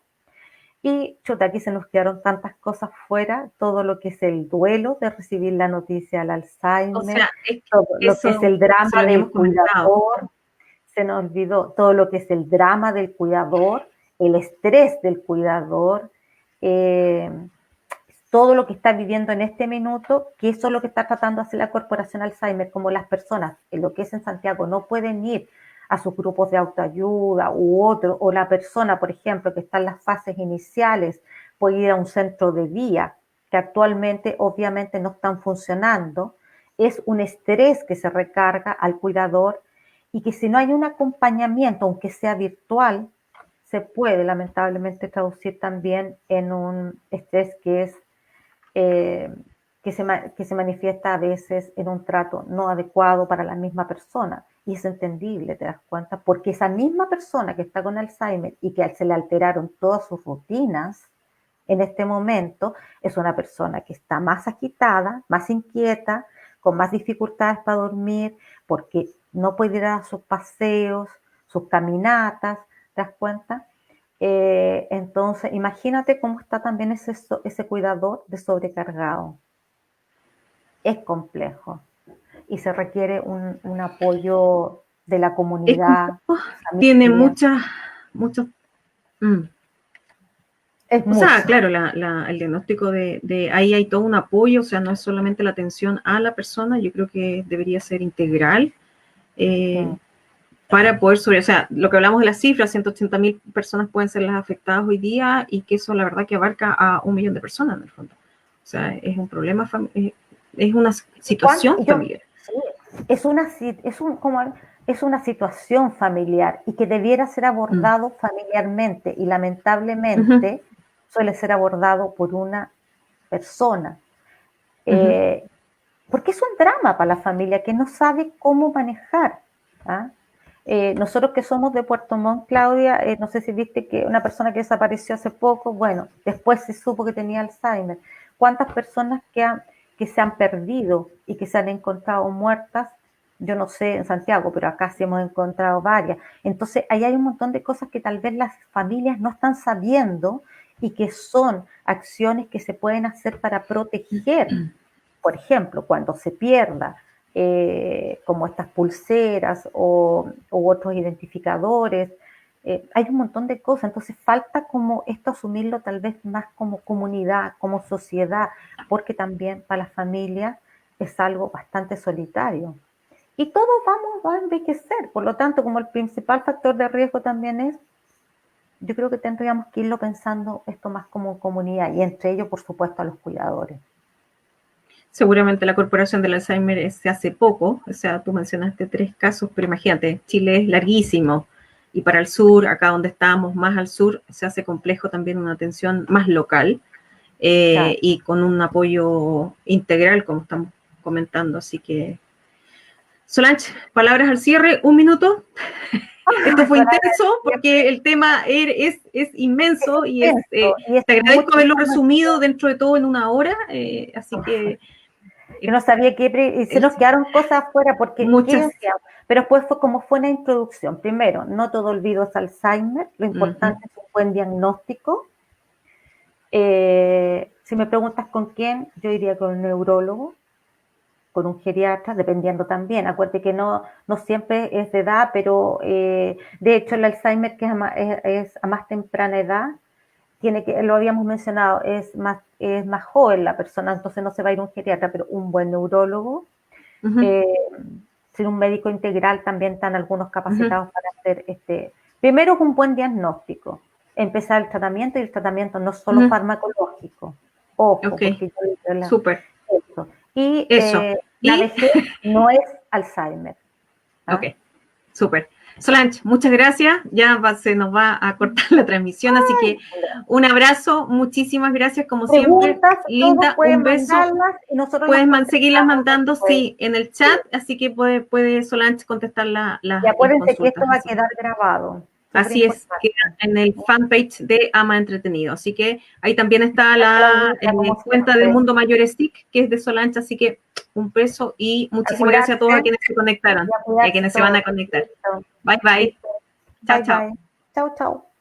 Y chuta, aquí se nos quedaron tantas cosas fuera, todo lo que es el duelo de recibir la noticia del O Alzheimer, sea, es que todo lo que es eso el se drama lo habíamos del comentado. cuidador, se nos olvidó todo lo que es el drama del cuidador, el estrés del cuidador, eh, todo lo que está viviendo en este minuto, que eso es lo que está tratando de hacer la Corporación Alzheimer, como las personas, en lo que es en Santiago, no pueden ir a sus grupos de autoayuda u otro, o la persona, por ejemplo, que está en las fases iniciales, puede ir a un centro de día, que actualmente obviamente no están funcionando, es un estrés que se recarga al cuidador y que si no hay un acompañamiento, aunque sea virtual, se puede lamentablemente traducir también en un estrés eh, que se manifiesta a veces en un trato no adecuado para la misma persona. Y es entendible, te das cuenta, porque esa misma persona que está con Alzheimer y que se le alteraron todas sus rutinas en este momento, es una persona que está más agitada, más inquieta, con más dificultades para dormir, porque no puede ir a sus paseos, sus caminatas, ¿te das cuenta? Entonces, imagínate cómo está también ese cuidador de sobrecargado. Es complejo y se requiere un apoyo de la Es comunidad, complejo, tiene familia. muchos... Es O sea, mucho. claro, el diagnóstico ahí hay todo un apoyo, o sea, no es solamente la atención a la persona, yo creo que debería ser integral para poder o sea, lo que hablamos de las cifras, 180.000 personas pueden ser las afectadas hoy día y que eso la verdad que abarca a 1 millón de personas en el fondo. O sea, es un problema, es una situación familiar. Sí, es una situación familiar y que debiera ser abordado familiarmente y lamentablemente suele ser abordado por una persona. Porque es un drama para la familia que no sabe cómo manejar. ¿Ah? Nosotros que somos de Puerto Montt, Claudia, no sé si viste que una persona que desapareció hace poco, bueno, después se supo que tenía Alzheimer. ¿Cuántas personas que se han perdido y que se han encontrado muertas? Yo no sé en Santiago, pero acá sí hemos encontrado varias. Entonces, ahí hay un montón de cosas que tal vez las familias no están sabiendo y que son acciones que se pueden hacer para proteger. Por ejemplo, cuando se pierda, como estas pulseras u otros identificadores, hay un montón de cosas, entonces falta como esto asumirlo tal vez más como comunidad, como sociedad, porque también para las familias es algo bastante solitario. Y todos vamos a envejecer, por lo tanto, como el principal factor de riesgo también es, yo creo que tendríamos que irlo pensando esto más como comunidad y entre ellos, por supuesto, a los cuidadores. Seguramente la Corporación del Alzheimer se hace poco, o sea, tú mencionaste 3 casos, pero imagínate, Chile es larguísimo y para el sur, acá donde estamos, más al sur, se hace complejo también una atención más local Claro. y con un apoyo integral, como estamos comentando. Así que, Solange, palabras al cierre, 1 minuto. Esto fue intenso porque el tema es inmenso y te agradezco haberlo resumido dentro de todo en 1 hora, así que... Yo no sabía y se nos quedaron cosas afuera porque muchas... pero después fue como fue una introducción. Primero, no todo olvido es Alzheimer, lo importante es un buen diagnóstico. Si me preguntas con quién, yo iría con un neurólogo, con un geriatra, dependiendo también. Acuérdate que no siempre es de edad, pero de hecho el Alzheimer, que es a más temprana edad, lo habíamos mencionado, es más joven la persona, entonces no se va a ir un geriatra, pero un buen neurólogo, sin un médico integral también están algunos capacitados para hacer primero es un buen diagnóstico, empezar el tratamiento y el tratamiento no solo farmacológico, ojo, porque yo súper. Eso. Y la ¿Y? vejez no es Alzheimer. Ok, súper. Solange, muchas gracias. Ya se nos va a cortar la transmisión, así que un abrazo, muchísimas gracias, como siempre. Linda, un beso. Y nosotros puedes seguirlas mandando, sí, en el chat, así que puede Solange contestar y acuérdense las que esto consultas. va a quedar grabado. Así es, queda en el fanpage de Ama Entretenido. Así que ahí también está la cuenta de Mundo Mayor SIC, que es de Solange, así que un beso y muchísimas gracias a todos a quienes se conectaron y a quienes se van a conectar. Bye, bye. Chao, chao. Chao, chao.